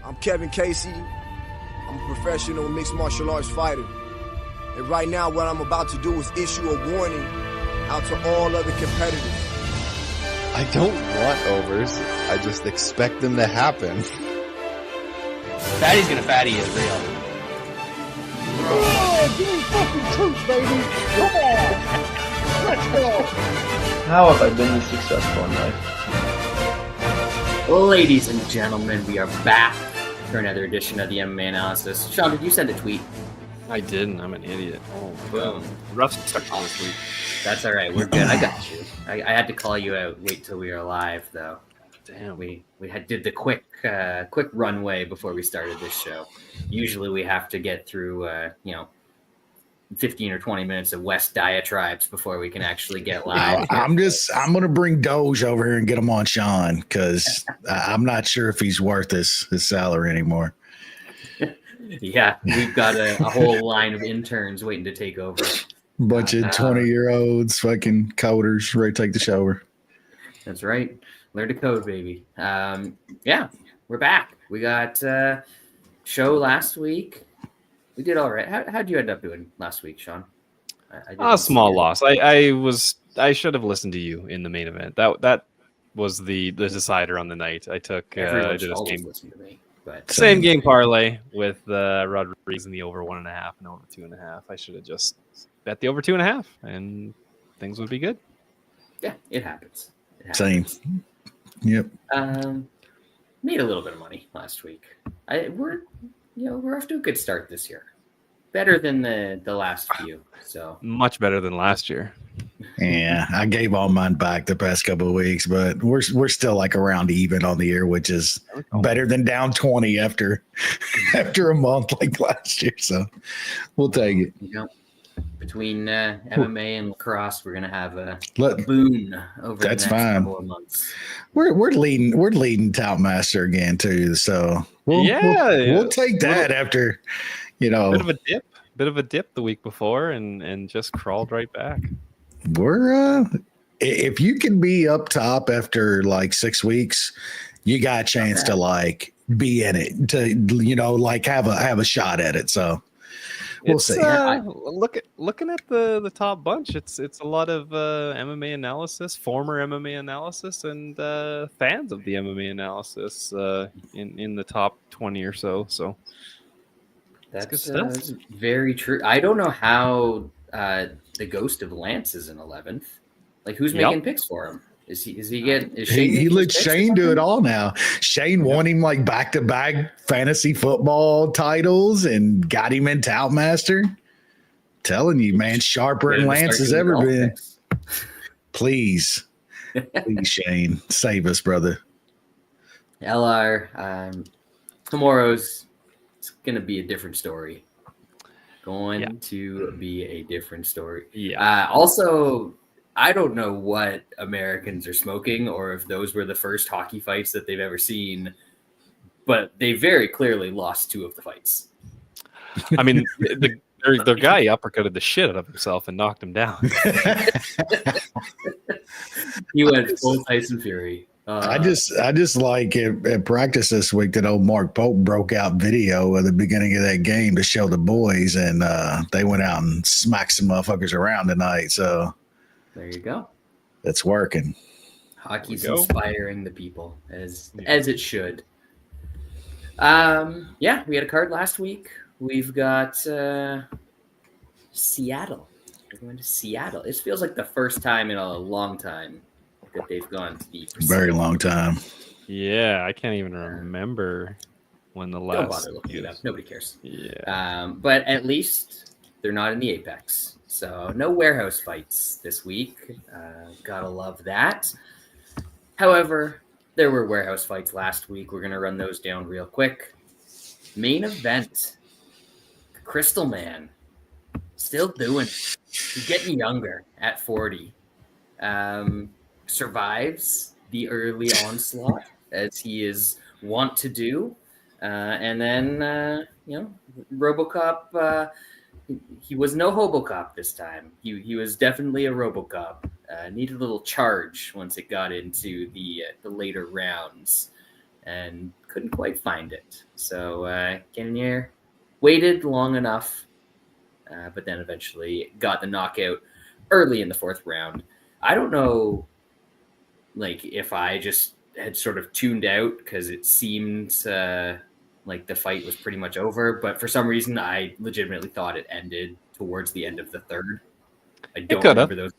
I'm Kevin Casey. I'm a professional mixed martial arts fighter. And right now, what I'm about to do is issue a warning out to all other competitors. I don't want overs. I just expect them to happen. Fatty's gonna fatty is real. Oh, give me fucking truth, baby. Come on. Let's go. How have I been this successful in life? Ladies and gentlemen, we are back for another edition of the MMA Analysis. Sean, did you send a tweet? I didn't. I'm an idiot. Oh, Boom. Rough start to this week. That's all right. We're good. I got you. I had to call you out. Wait till we were live, though. Damn. We did the quick runway before we started this show. Usually we have to get through 15 or 20 minutes of West diatribes before we can actually get live. I'm gonna bring Doge over here and get him on Sean because I'm not sure if he's worth his salary anymore. Yeah, we've got a whole line of interns waiting to take over. Bunch of 20-year-olds, fucking coders, ready to take the shower. That's right. Learn to code, baby. Yeah, we're back. We got show last week. We did all right. How'd you end up doing last week, Sean? A small loss. I should have listened to you in the main event. That was the decider on the night. I took Everyone I did a always listen to me, but same game parlay with Rodriguez in the over 1.5 and over 2.5. I should have just bet the over 2.5 and things would be good. yeah, it happens. Same. Yep. Made a little bit of money last week. We're off to a good start this year. Better than the last few. So Much better than last year. Yeah, I gave all mine back the past couple of weeks, but we're still like around even on the year, which is better than down 20 after a month like last year. So we'll take it. Between MMA and lacrosse, we're gonna have a boon over the next couple of months. We're leading Tout Master again too. So we'll take that after bit of a dip the week before and just crawled right back. We're if you can be up top after like 6 weeks, you got a chance to like be in it, to like have a shot at it. So we'll see. Looking at the top bunch, it's a lot of MMA analysis, former MMA analysis, and fans of the MMA analysis in the top 20 or so. So that's good stuff. That's very true. I don't know how the ghost of Lance is in 11th. Like, who's making picks for him? Is Shane? He lets Shane do it all now. Shane won him like back-to-back fantasy football titles and got him in Tout Master. Telling you, man, sharper than Lance has ever been. Please, Shane, save us, brother. LR, tomorrow's it's gonna be a different story. To be a different story. Yeah. Also, I don't know what Americans are smoking or if those were the first hockey fights that they've ever seen, but they very clearly lost 2 of the fights. I mean, their guy uppercutted the shit out of himself and knocked him down. He went full Tyson Fury. I just like at practice this week that old Mark Pope broke out video at the beginning of that game to show the boys, and they went out and smacked some motherfuckers around tonight. So there you go. It's working. Hockey's inspiring the people as it should. We had a card last week. We've got Seattle. We're going to Seattle. It feels like the first time in a long time that they've gone to the very long time. Yeah, I can't even remember when the last. Don't bother looking it up. Nobody cares. Yeah. But at least they're not in the Apex. So no warehouse fights this week. Gotta love that. However, there were warehouse fights last week. We're going to run those down real quick. Main event. Crystal Man. Still doing it. He's getting younger at 40. Survives the early onslaught as he is wont to do. And then, RoboCop, he was no HoboCop this time. He was definitely a RoboCop. Needed a little charge once it got into the later rounds. and couldn't quite find it. So Cannonier waited long enough, but then eventually got the knockout early in the 4th round. I don't know, like, if I just had sort of tuned out because it seemed like the fight was pretty much over, but for some reason I legitimately thought it ended towards the end of the 3rd. I don't remember those.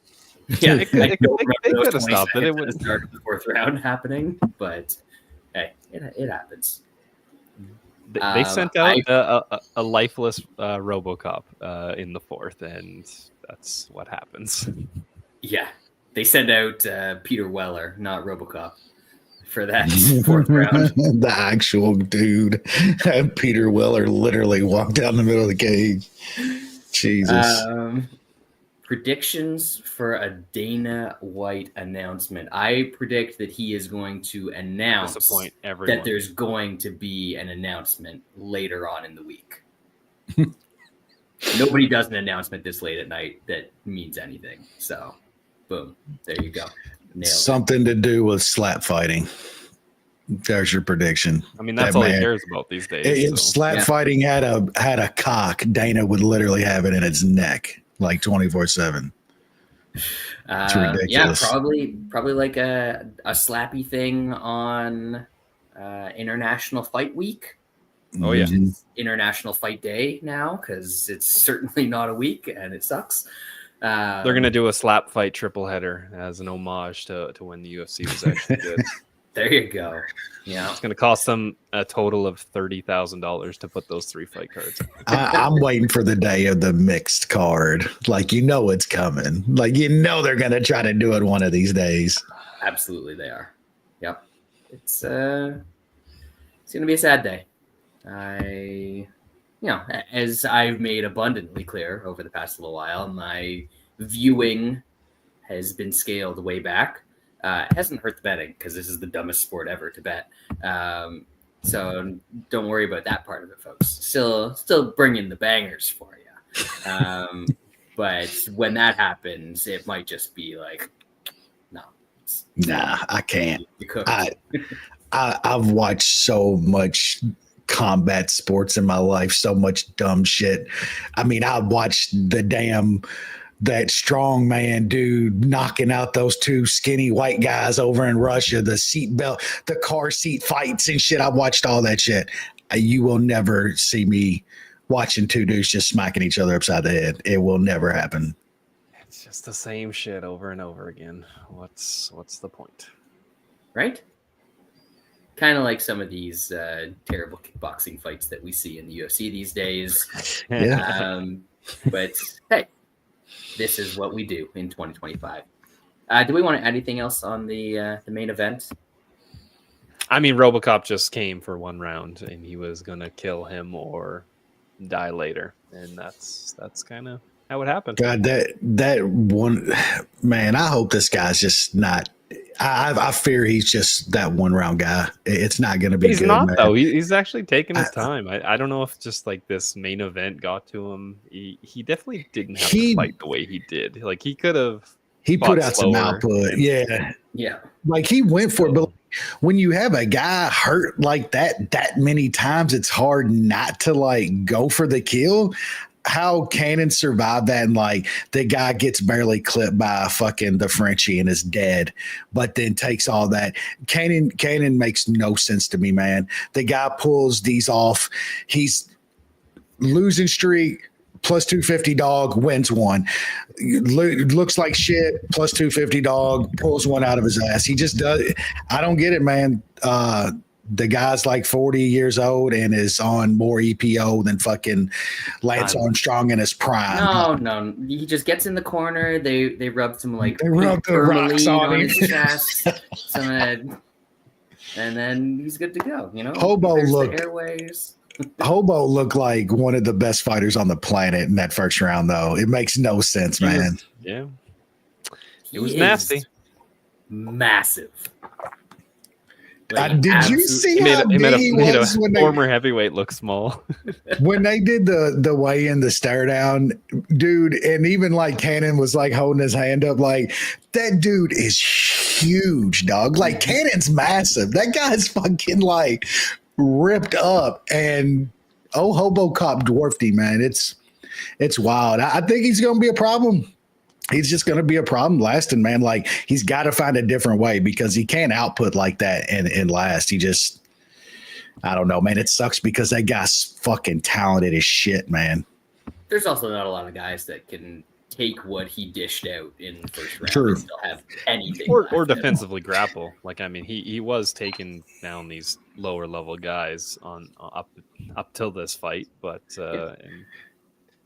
Yeah, they could have stopped it. It would start of the 4th round happening, but hey, it happens. They sent out a lifeless RoboCop in the 4th, and that's what happens. Yeah, they sent out Peter Weller, not RoboCop, for that 4th round. The actual dude, Peter Weller, literally walked down the middle of the cage. Jesus. Predictions for a Dana White announcement. I predict that he is going to announce that there's going to be an announcement later on in the week. Nobody does an announcement this late at night that means anything. So, boom, there you go. Something to do with slap fighting. There's your prediction. I mean, that's all he cares about these days. If slap fighting had a cock, Dana would literally have it in its neck. Like 24/7. It's ridiculous. Yeah, probably like a slappy thing on International Fight Week. Oh yeah, it's International Fight Day now because it's certainly not a week and it sucks. They're gonna do a slap fight triple header as an homage to when the UFC was actually good. There you go. Yeah, it's going to cost them a total of $30,000 to put those 3 fight cards. I'm waiting for the day of the mixed card. Like, it's coming. Like, they're going to try to do it one of these days. Absolutely, they are. Yep. It's going to be a sad day. As I've made abundantly clear over the past little while, my viewing has been scaled way back. It hasn't hurt the betting because this is the dumbest sport ever to bet. So don't worry about that part of it, folks. Still bringing the bangers for you. But when that happens, it might just be like, no. Nah, I can't. I've watched so much combat sports in my life, so much dumb shit. I mean, I watched that strong man dude knocking out those 2 skinny white guys over in Russia, the car seat fights and shit. I watched all that shit. You will never see me watching 2 dudes just smacking each other upside the head. It will never happen. It's just the same shit over and over again. What's the point? Right? Kind of like some of these terrible kickboxing fights that we see in the UFC these days. Yeah. But hey, this is what we do in 2025. Do we want to add anything else on the main event? I mean, RoboCop just came for 1 round, and he was gonna kill him or die later, and that's kind of how it happened. God, that one man. I hope this guy's just not. I fear he's just that 1 round guy. It's not going to be. He's good, not man. though. He's actually taking his time. I don't know if just like this main event got to him. He definitely didn't have to fight the way he did. Like he could have. He put out some output. Yeah. Like he went for it, but when you have a guy hurt like that many times, it's hard not to like go for the kill. How Cannon survived that, and like the guy gets barely clipped by fucking the Frenchie and is dead, but then takes all that. Cannon makes no sense to me, man. The guy pulls these off. He's losing streak. Plus 250 dog wins one. Looks like shit. Plus 250 dog pulls one out of his ass. He just does. I don't get it, man. The guy's like 40 years old and is on more EPO than fucking Lance Armstrong in his prime. No. He just gets in the corner. They rub some like they rub the rocks on his chest, and then he's good to go. Hobo looked. Airways. Hobo looked like one of the best fighters on the planet in that first round, though. It makes no sense, man. It was nasty. Massive. Did you see made, how he made big he made was a when former heavyweight look small. when they did the weigh in, the stare down, dude, and even like Cannon was like holding his hand up, like that dude is huge, dog. Like Cannon's massive. That guy's fucking like ripped up, and Hobo Cop dwarfed him, man. It's wild. I think he's gonna be a problem. He's just going to be a problem lasting, man. Like he's got to find a different way because he can't output like that and last. I don't know, man. It sucks because that guy's fucking talented as shit, man. There's also not a lot of guys that can take what he dished out in the first round True. and still have anything. or defensively grapple. Like, I mean, he was taking down these lower level guys on up till this fight, but and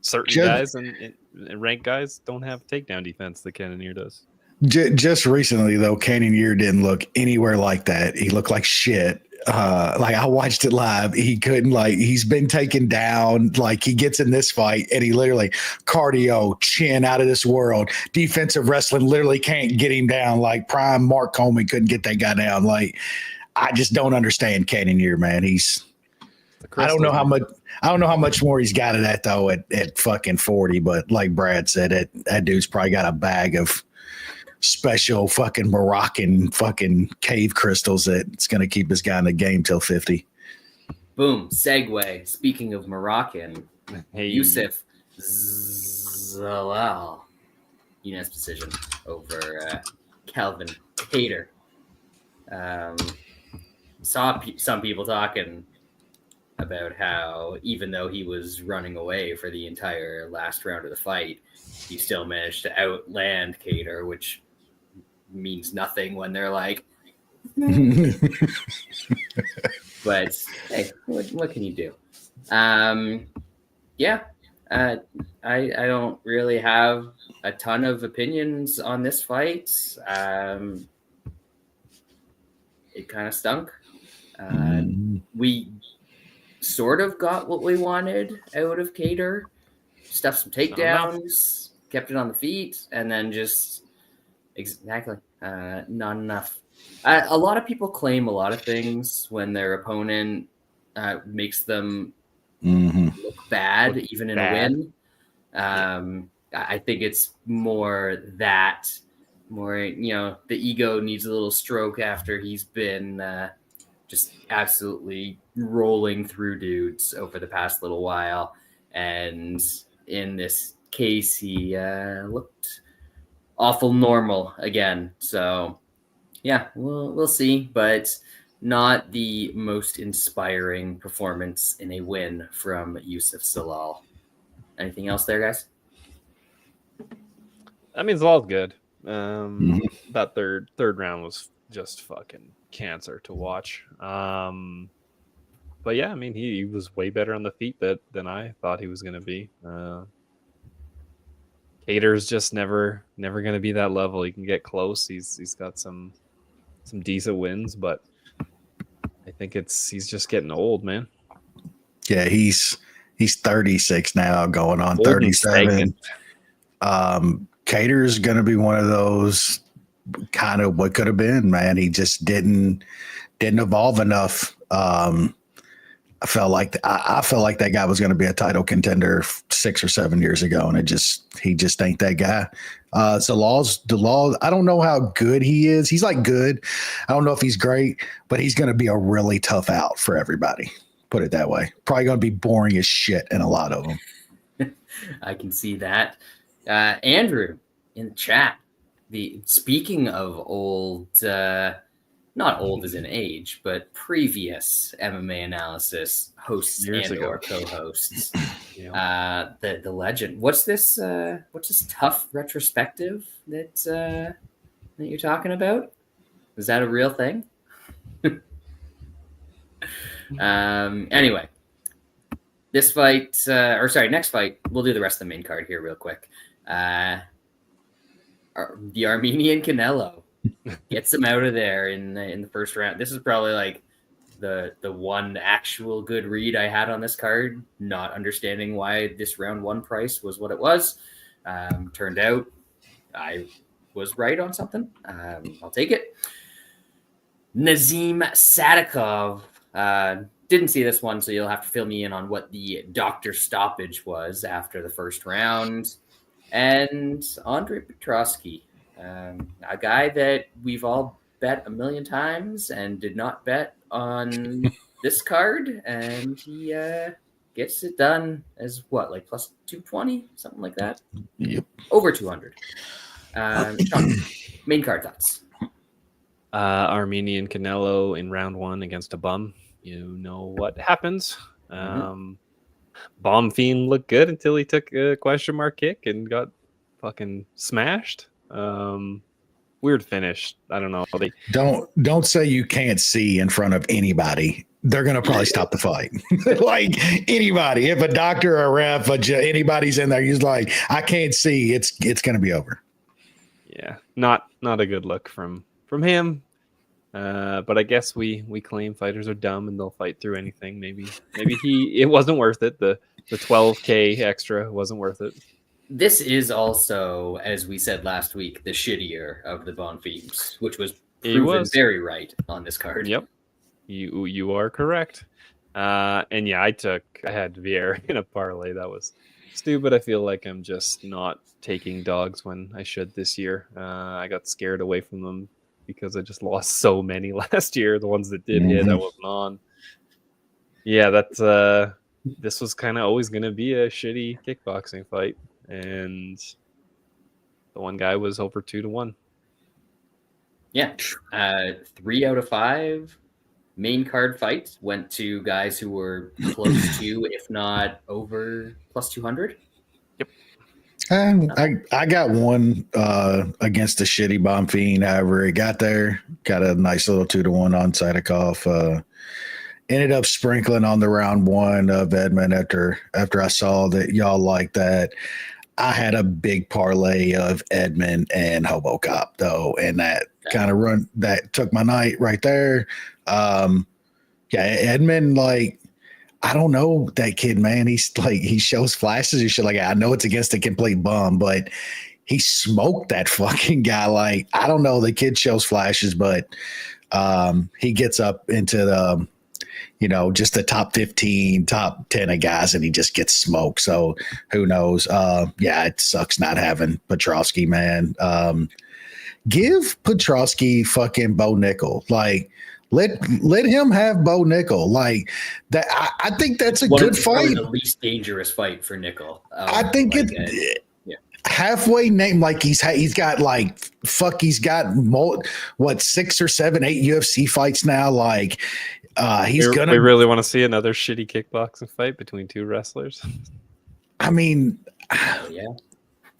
certain guys and ranked guys don't have takedown defense that Cannonier does. Just recently, though, Cannonier didn't look anywhere like that. He looked like shit. Like I watched it live. He couldn't, like, he's been taken down. Like he gets in this fight and he literally cardio, chin out of this world. Defensive wrestling literally can't get him down. Like prime Mark Coleman couldn't get that guy down. Like I just don't understand Cannonier, man. I don't know how much more he's got of that though at fucking 40, but like Brad said, that dude's probably got a bag of special fucking Moroccan fucking cave crystals that's going to keep this guy in the game till 50. Boom. Segue. Speaking of Moroccan, Youssef Zalal, unanimous decision over Calvin Kattar. Saw some people talking about how even though he was running away for the entire last round of the fight, he still managed to outland Kattar, which means nothing when they're like, but hey, what can you do? I don't really have a ton of opinions on this fight. It kind of stunk. We sort of got what we wanted out of Kattar. Stuffed some takedowns, kept it on the feet, and then just exactly not enough. A lot of people claim a lot of things when their opponent makes them look bad, even in a win. I think it's more, the ego needs a little stroke after he's been just absolutely rolling through dudes over the past little while. And in this case, he looked awful normal again. So, yeah, we'll see. But not the most inspiring performance in a win from Youssef Zalal. Anything else there, guys? I mean, Zalal's good. That third round was just fucking cancer to watch. But yeah, I mean, he was way better on the feet than I thought he was going to be. Kattar's just never going to be that level. He can get close. He's got some decent wins, but I think he's just getting old, man. Yeah, he's 36 now, going on 37. Kattar's going to be one of those kind of what could have been, man. He just didn't evolve enough. I felt like that guy was going to be a title contender 6 or 7 years ago, and he just ain't that guy. Zalal, I don't know how good he is. He's like good. I don't know if he's great, but he's going to be a really tough out for everybody. Put it that way. Probably going to be boring as shit in a lot of them. I can see that. Andrew in the chat. Speaking of old, not old as in age, but previous MMA analysis hosts or co-hosts. The legend. What's this tough retrospective that you're talking about? Is that a real thing? Anyway, next fight. We'll do the rest of the main card here real quick. The Armenian Canelo gets him out of there in the first round. This is probably like the one actual good read I had on this card, not understanding why this round one price was what it was. Turned out I was right on something. I'll take it. Nazim Sadikov. Didn't see this one, so you'll have to fill me in on what the doctor stoppage was after the first round. And Andre Petrosky, a guy that we've all bet a million times and did not bet on this card, and he gets it done as what, like plus 220, something like that? Yep. Over 200. Sean, main card thoughts. Armenian Canelo in round 1 against a bum. You know what happens. Bomb Fiend looked good until he took a question mark kick and got fucking smashed. Weird finish. I don't know. Don't say you can't see in front of anybody. They're gonna probably stop the fight. Like anybody, if a doctor or a ref, anybody's in there, he's like, I can't see. It's gonna be over. Yeah, not a good look from him. But I guess we claim fighters are dumb and they'll fight through anything. Maybe it wasn't worth it. The 12K extra wasn't worth it. This is also, as we said last week, the shittier of the Bon Fiends, which was proven very right on this card. Yep, you are correct. And yeah, I had Vieira in a parlay. That was stupid. I feel like I'm just not taking dogs when I should this year. I got scared away from them because I just lost so many last year. The ones that did hit, I wasn't on. Yeah, this was kind of always going to be a shitty kickboxing fight. And the one guy was over 2-1. Yeah. 3 out of 5 main card fights went to guys who were close to, if not over, plus 200. Yep. I got one against a shitty Bomb Fiend. However, it got there. Got a nice little 2-1 on Sadikov. Ended up sprinkling on the round 1 of Edmund after I saw that y'all like that. I had a big parlay of Edmund and Hobo Cop though, and that kind of that took my night right there. Yeah, Edmund, like, I don't know that kid, man. He's like, he shows flashes and shit. Like, I know it's against a complete bum, but he smoked that fucking guy. Like, I don't know. The kid shows flashes, but he gets up into the, just the top 15, top 10 of guys, and he just gets smoked. So who knows? Yeah, it sucks not having Petrosky, man. Give Petrosky fucking Bo Nickel. Like, let him have Bo Nickel. Like that. I think that's a good fight. The least dangerous fight for Nickel. I think halfway name, like he's got like he's got 6 or 7, 8 UFC fights now. Like we really want to see another shitty kickboxing fight between 2 wrestlers. I mean,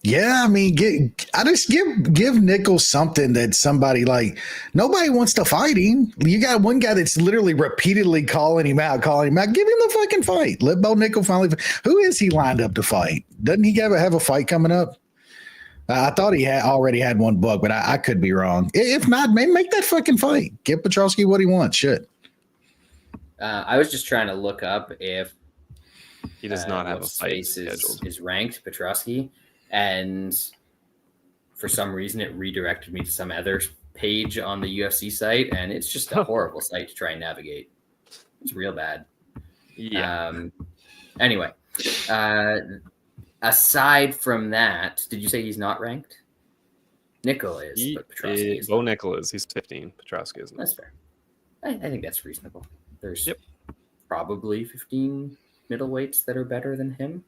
yeah. I mean, I just give Nichols something that somebody like nobody wants to fight him. You got one guy that's literally repeatedly calling him out. Give him the fucking fight. Let Bo Nickel finally. Who is he lined up to fight? Doesn't he have a fight coming up? I thought he already had one booked, but I could be wrong. If not, maybe make that fucking fight. Give Petrosky what he wants. Shit. I was just trying to look up if he does not have a fight scheduled. Is ranked Petrosky. And for some reason, it redirected me to some other page on the UFC site, and it's just a horrible site to try and navigate. It's real bad. Yeah. Anyway, aside from that, did you say he's not ranked? Nickel is, but Petrosky is. Bo Nickel is. He's 15. Petrosky is not. That's fair. I think that's reasonable. There's probably 15 middleweights that are better than him.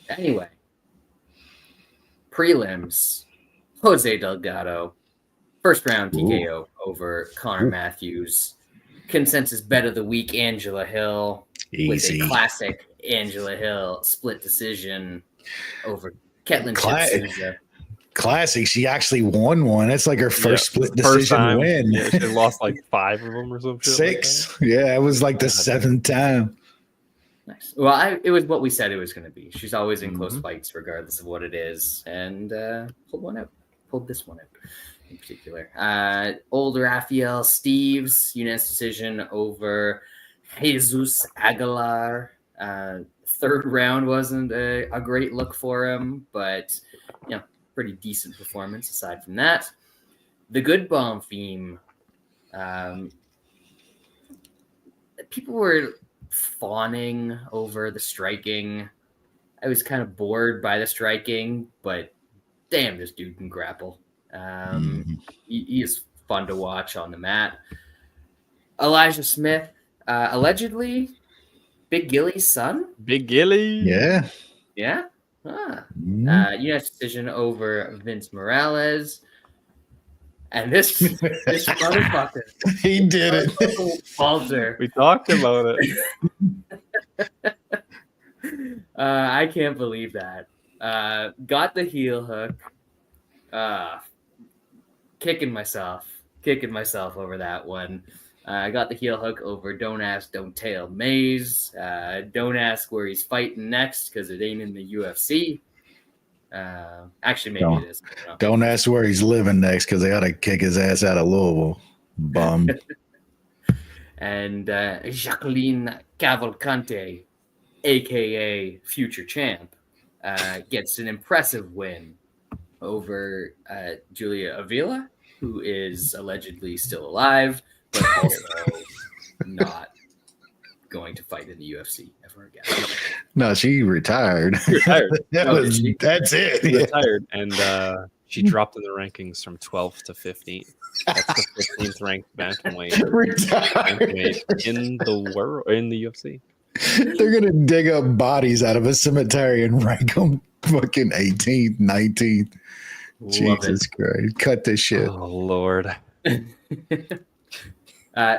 Anyway, prelims, Jose Delgado, first round TKO over Connor Matthews. Consensus bet of the week, Angela Hill. Easy. With a classic Angela Hill split decision over Ketlin Chipsouza. Classic. She actually won one. It's like her first split decision win. Yeah, she lost like 5 of them or something. 6. Like it was like the 7th time. Nice. Well, it was what we said it was going to be. She's always in close fights, regardless of what it is, and pulled this one out in particular. Old Rafael Steves, unanimous decision over Jesus Aguilar. Third round wasn't a great look for him, but pretty decent performance aside from that. the good bomb theme. People were fawning over the striking. I was kind of bored by the striking, but damn, this dude can grapple. He is fun to watch on the mat. Elijah Smith, allegedly Big Gilly's son. Big Gilly. Yeah. Yeah. Unanimous decision over Vince Morales. And this motherfucker. He did it. Falter. We talked about it. I can't believe that. Got the heel hook. Kicking myself over that one. I got the heel hook over Don't Ask, Don't Tell Maze. Don't ask where he's fighting next because it ain't in the UFC. Actually, maybe it is. Don't ask where he's living next because they ought to kick his ass out of Louisville. Bum. And Jacqueline Cavalcante, a.k.a. future champ, gets an impressive win over Julia Avila, who is allegedly still alive, but also not going to fight in the UFC ever again. No, she retired. Retired. That's it. She retired, and she dropped in the rankings from 12th to 15th. That's the 15th ranked bantamweight in the world, in the UFC. They're gonna dig up bodies out of a cemetery and rank them fucking 18th, 19th. Jesus Christ! Cut this shit. Oh Lord.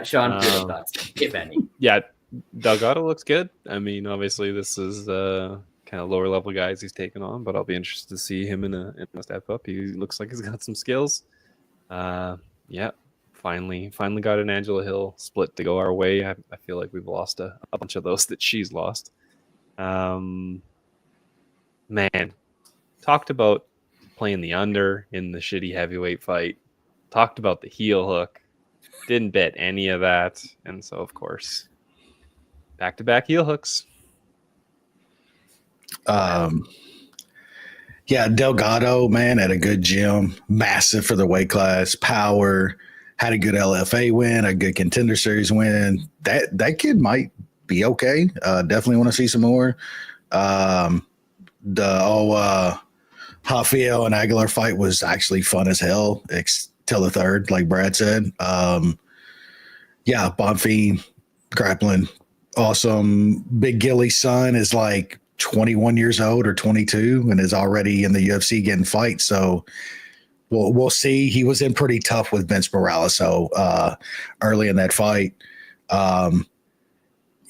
Sean, your thoughts, if any? Yeah, Delgado looks good. I mean, obviously, this is kind of lower level guys he's taking on, but I'll be interested to see him in a step up. He looks like he's got some skills. Yeah, finally got an Angela Hill split to go our way. I feel like we've lost a bunch of those that she's lost. Man, talked about playing the under in the shitty heavyweight fight. Talked about the heel hook. Didn't bet any of that. And so, of course, back-to-back heel hooks. Yeah, Delgado, man, had a good gym, massive for the weight class, power, had a good LFA win, a good contender series win. That kid might be okay. Definitely want to see some more. The Rafael and Aguilar fight was actually fun as hell till the third, like Brad said. Yeah, Bonfim, grappling, awesome. Big Gilly's son is like 21 years old or 22 and is already in the UFC getting fights. So we'll see. He was in pretty tough with Vince Morales. So early in that fight,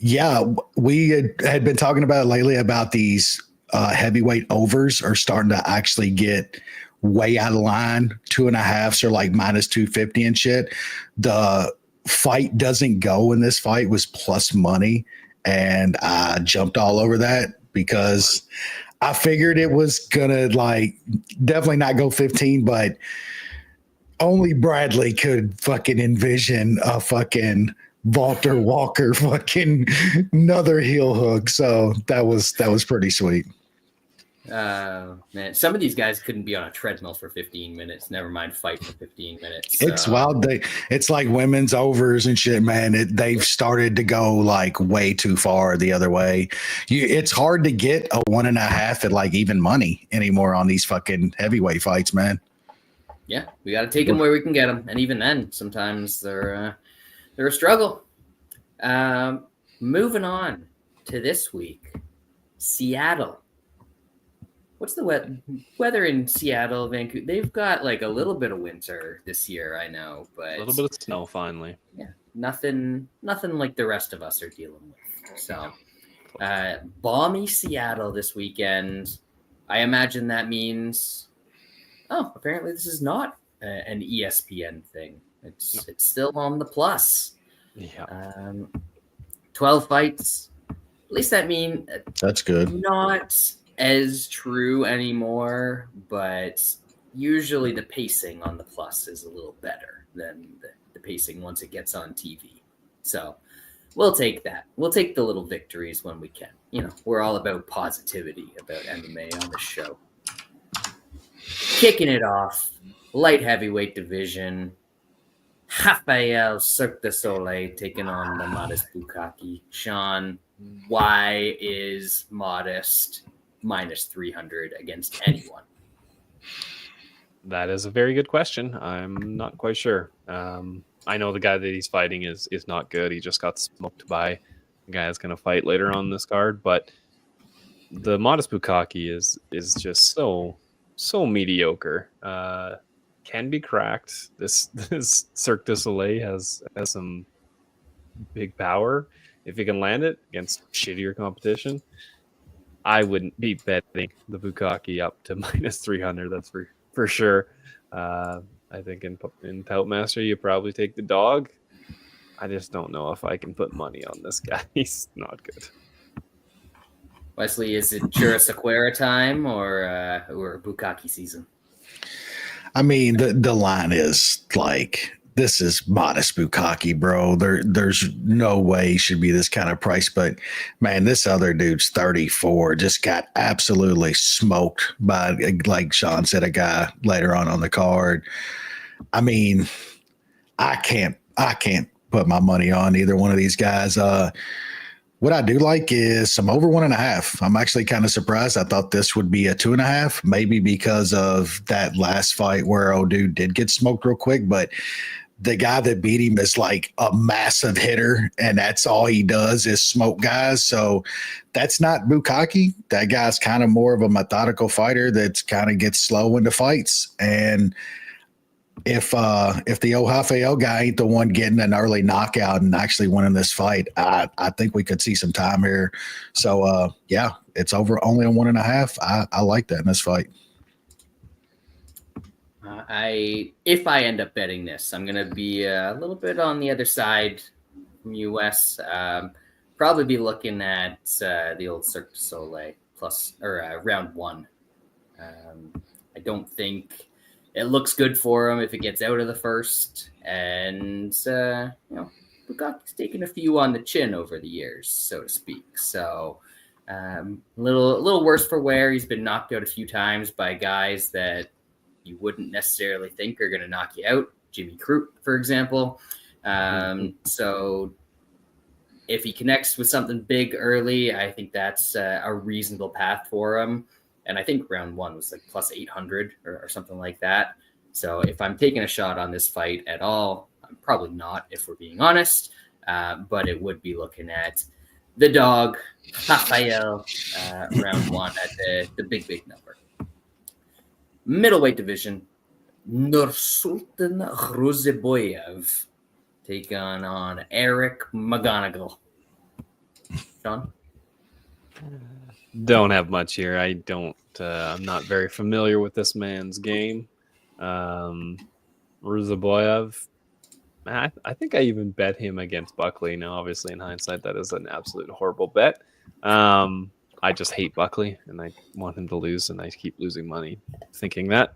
yeah, we had been talking about lately about these heavyweight overs are starting to actually get way out of line. 2.5s are like minus 250 and shit. The fight doesn't go in this fight was plus money. And I jumped all over that because I figured it was going to like definitely not go 15, but only Bradley could fucking envision a fucking Walter Walker fucking another heel hook. So that was pretty sweet. Man, some of these guys couldn't be on a treadmill for 15 minutes. Never mind fight for 15 minutes. It's wild. It's like women's overs and shit, man. They've started to go like way too far the other way. It's hard to get a 1.5 at like even money anymore on these fucking heavyweight fights, man. Yeah, we got to take them where we can get them, and even then, sometimes they're a struggle. Moving on to this week, Seattle. What's the weather in Seattle, Vancouver? They've got like a little bit of winter this year, I know, but a little bit of snow finally. Yeah, nothing like the rest of us are dealing with. So, balmy Seattle this weekend. I imagine that means, apparently this is not an ESPN thing. It's still on the Plus. Yeah. 12 fights. At least that means that's good. Not as true anymore, but usually the pacing on the Plus is a little better than the pacing once it gets on TV. So we'll take that. We'll take the little victories when we can. You know, we're all about positivity about MMA on the show. Kicking it off, light heavyweight division, Rafael Cirque du Soleil taking on the Modest Bukkake. Sean, why is Modest minus 300 against anyone? That is a very good question. I'm not quite sure. I know the guy that he's fighting is not good. He just got smoked by the guy that's going to fight later on this card. But the Modest Bukkake is just so mediocre. Can be cracked. This Cirque du Soleil has some big power if he can land it against shittier competition. I wouldn't be betting the Bukkake up to minus 300. That's for sure. I think in Toutmaster, you probably take the dog. I just don't know if I can put money on this guy. He's not good. Wesley, is it Churrasquera time or Bukkake season? I mean, the line is like, this is Modest Bukkake, bro. There's no way he should be this kind of price. But, man, this other dude's 34, just got absolutely smoked by, like Sean said, a guy later on the card. I mean, I can't put my money on either one of these guys. What I do like is some over 1.5. I'm actually kind of surprised. I thought this would be a 2.5, maybe because of that last fight where old dude did get smoked real quick. But the guy that beat him is like a massive hitter, and that's all he does is smoke guys. So that's not Bukkake. That guy's kind of more of a methodical fighter that kind of gets slow into fights. And if the old Rafael guy ain't the one getting an early knockout and actually winning this fight, I think we could see some time here. So yeah, it's over only on 1.5. I like that in this fight. If I end up betting this, I'm going to be a little bit on the other side from US. Probably be looking at the old Cirque du Soleil plus or round 1. I don't think it looks good for him if it gets out of the first. And Bukkake's taken a few on the chin over the years, so to speak. So a little worse for wear. He's been knocked out a few times by guys that you wouldn't necessarily think are going to knock you out. Jimmy Crute, for example. So if he connects with something big early, I think that's a reasonable path for him. And I think round 1 was like plus 800 or something like that. So if I'm taking a shot on this fight at all, I'm probably not, if we're being honest. But it would be looking at the dog, Rafael, round 1 at the big number. Middleweight division, Nursultan Hruzeboyev take on Eric McGonigal. Sean? Don't have much here. I'm not very familiar with this man's game. Hruzeboyev, I think I even bet him against Buckley. Now, obviously, in hindsight, that is an absolute horrible bet. I just hate Buckley, and I want him to lose, and I keep losing money thinking that.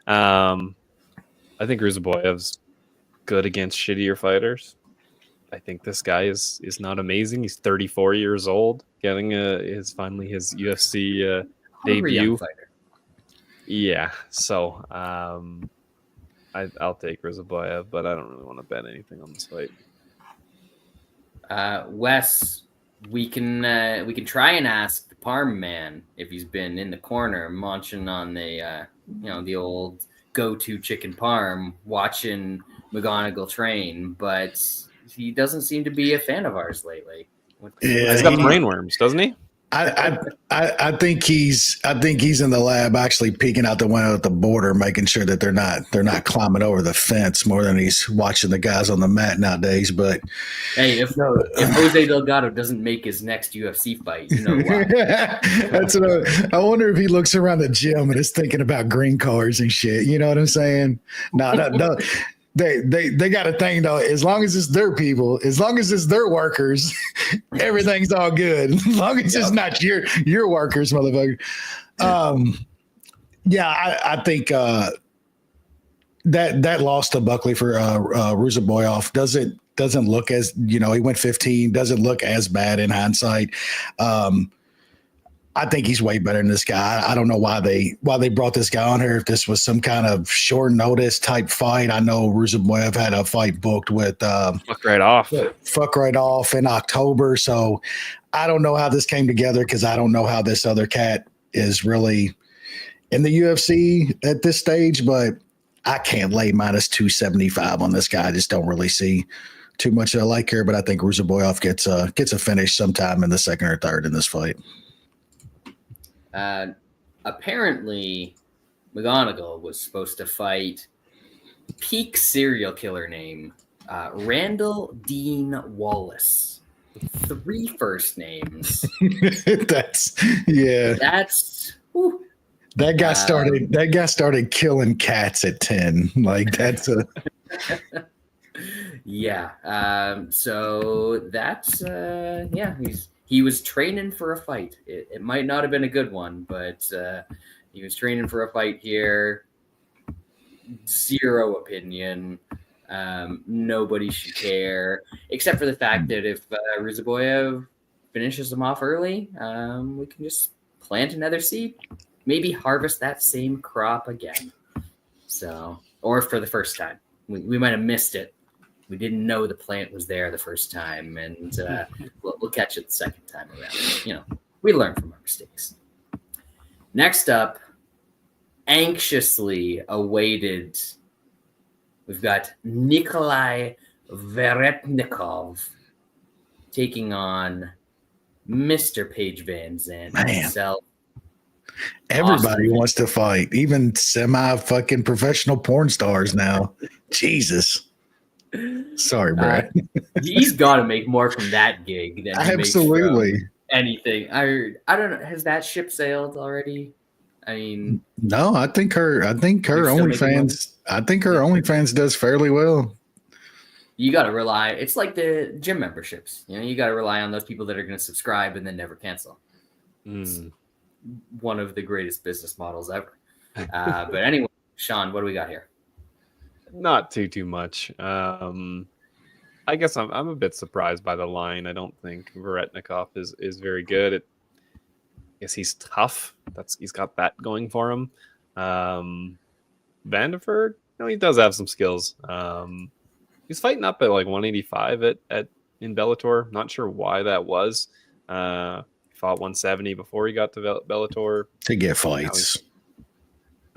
I think Hruzeboyev's good against shittier fighters. I think this guy is not amazing. He's 34 years old, getting finally his UFC debut. Yeah, so I'll take Hruzeboyev, but I don't really want to bet anything on this fight. Wes, we can try and ask the Parm man if he's been in the corner munching on the the old go-to chicken parm, watching McGonigal train, but he doesn't seem to be a fan of ours lately. Yeah, he's got brainworms, doesn't he? I think he's in the lab actually peeking out the window at the border, making sure that they're not climbing over the fence more than he's watching the guys on the mat nowadays. But hey, if Jose Delgado doesn't make his next UFC fight, you know why. That's what I wonder if he looks around the gym and is thinking about green cars and shit. You know what I'm saying? No. They got a thing though. As long as it's their people, as long as it's their workers, everything's all good. As long as it's not your workers, motherfucker. I think that loss to Buckley for Hruzeboyev doesn't look as he went 15. Doesn't look as bad in hindsight. I think he's way better than this guy. I don't know why they brought this guy on here. If this was some kind of short notice type fight, I know Ruziboyev had a fight booked with Fuck right off in October. So I don't know how this came together because I don't know how this other cat is really in the UFC at this stage. But I can't lay minus 275 on this guy. I just don't really see too much that I like here. But I think Ruziboyev gets a finish sometime in the second or third in this fight. Apparently, McGonagall was supposed to fight peak serial killer name, Randall Dean Wallace. 3 first names. That's whew. That guy started killing cats at 10. Like that's a yeah. So that's he was training for a fight. It might not have been a good one, but he was training for a fight here. Zero opinion. Nobody should care, except for the fact that if Ruziboyev finishes him off early, we can just plant another seed. Maybe harvest that same crop again. So, or for the first time. We might have missed it. We didn't know the plant was there the first time, and we'll catch it the second time around. We learn from our mistakes. Next up, anxiously awaited, we've got Nikolai Veretnikov taking on Mr. Paige Van Zandt himself. Everybody wants to fight, even semi-fucking professional porn stars now. Jesus. Sorry, Brad. He's got to make more from that gig than he absolutely makes from anything. I don't know. Has that ship sailed already? I mean, no. I think her OnlyFans does fairly well. You got to rely. It's like the gym memberships. You got to rely on those people that are going to subscribe and then never cancel. One of the greatest business models ever. But anyway, Sean, what do we got here? Not too much. I guess I'm a bit surprised by the line. I don't think Veretnikov is very good. I guess he's tough. He's got that going for him. Vanderford, he does have some skills. He's fighting up at like 185 in Bellator. Not sure why that was. He fought 170 before he got to Bellator to get fights.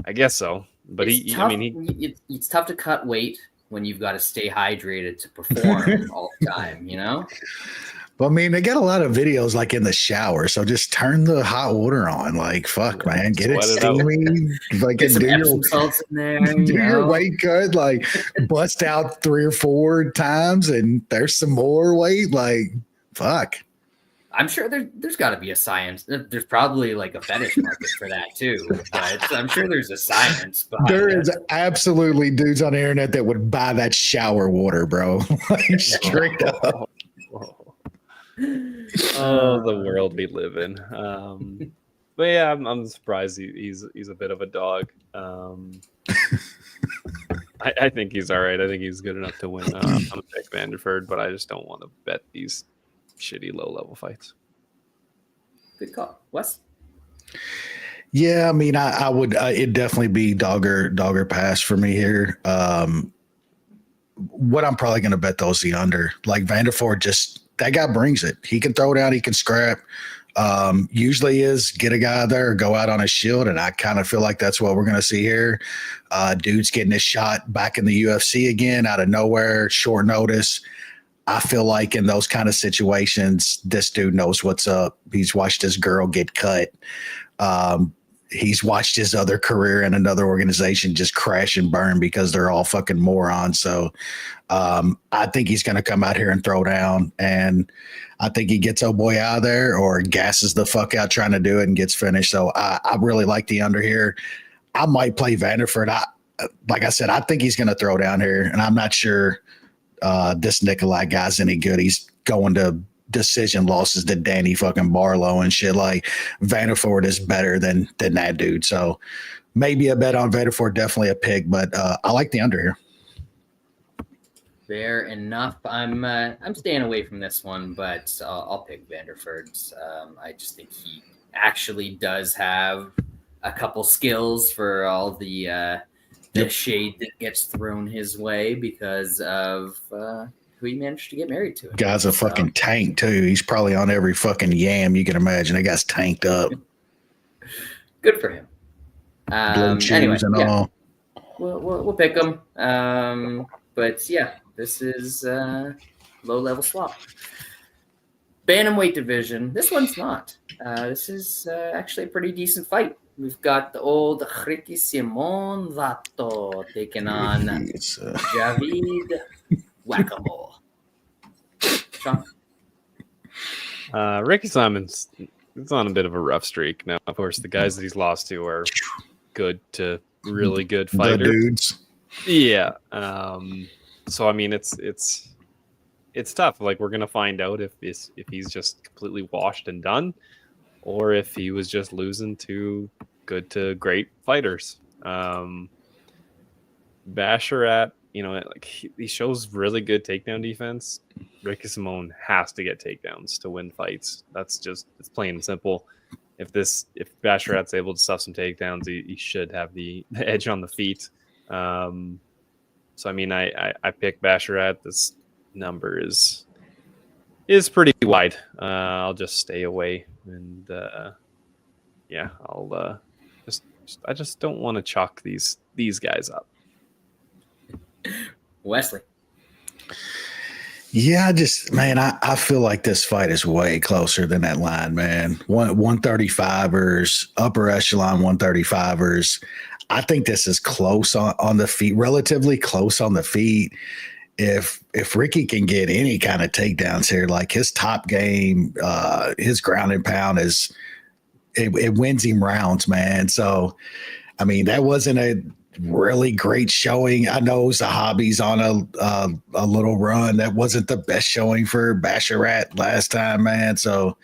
I guess so. But it's tough to cut weight when you've got to stay hydrated to perform all the time, Well, I mean, they got a lot of videos like in the shower, so just turn the hot water on. Like, fuck, man, get it steamy. Like, get some Epsom salts in there. Do your weight cut, like, bust out 3 or 4 times, and there's some more weight. Like, fuck. I'm sure there's got to be a science. There's probably like a fetish market for that too. But I'm sure there's a science. There is absolutely dudes on the internet that would buy that shower water, bro. Like, straight up. Oh, the world we live in. But yeah, I'm surprised he's a bit of a dog. I think he's all right. I think he's good enough to win. I'm gonna pick Vanderford, but I just don't want to bet these shitty low-level fights. Good call. Wes? Yeah, I mean, I would it'd definitely be dogger pass for me here. What I'm probably going to bet though is the under. Like Vanderford, that guy brings it. He can throw down, he can scrap. Usually is get a guy there, go out on a shield, and I kind of feel like that's what we're going to see here. Dude's getting his shot back in the UFC again out of nowhere, short notice. I feel like in those kind of situations, this dude knows what's up. He's watched his girl get cut. He's watched his other career in another organization just crash and burn because they're all fucking morons. So I think he's going to come out here and throw down. And I think he gets old boy out of there or gasses the fuck out trying to do it and gets finished. So I really like the under here. I might play Vanderford. Like I said, I think he's going to throw down here. And I'm not sure this Nikolai guy's any good. He's going to decision losses to Danny fucking Barlow and shit. Like Vanderford is better than that dude. So maybe a bet on Vanderford, definitely a pick, but I like the under here. Fair enough. I'm staying away from this one, but I'll pick Vanderford. I just think actually does have a couple skills for all the shade that gets thrown his way because of who he managed to get married to. Guy's a fucking tank too. He's probably on every fucking yam you can imagine. That guy's tanked up. Good for him. Blue cheese Anyway, and all. We'll pick him. But yeah, this is low level swap. Bantamweight division. This one's not. This is actually a pretty decent fight. We've got the old Ricky Simon Vato taking on Javid Whack-a-Mole. Sean? Ricky Simon's on a bit of a rough streak now. Of course, the guys that he's lost to are good to really good fighters. The dudes. Yeah. So I mean, it's tough. Like, we're gonna find out if he's just completely washed and done, or if he was just losing to good to great fighters. Basharat, like he shows really good takedown defense. Ricky Simone has to get takedowns to win fights. It's plain and simple. If Basharat's able to stuff some takedowns, he should have the edge on the feet. So I mean, I pick Basharat. This number is pretty wide. I'll just stay away, and I'll I just don't want to chalk these guys up. Wesley. Yeah, I feel like this fight is way closer than that line, man. 135ers, upper echelon 135ers. I think this is close on the feet, relatively close on the feet. If Ricky can get any kind of takedowns here, like his top game, his ground and pound it wins him rounds, man. So, I mean, that wasn't a really great showing. I know Zahabi's on a little run. That wasn't the best showing for Basharat last time, man. So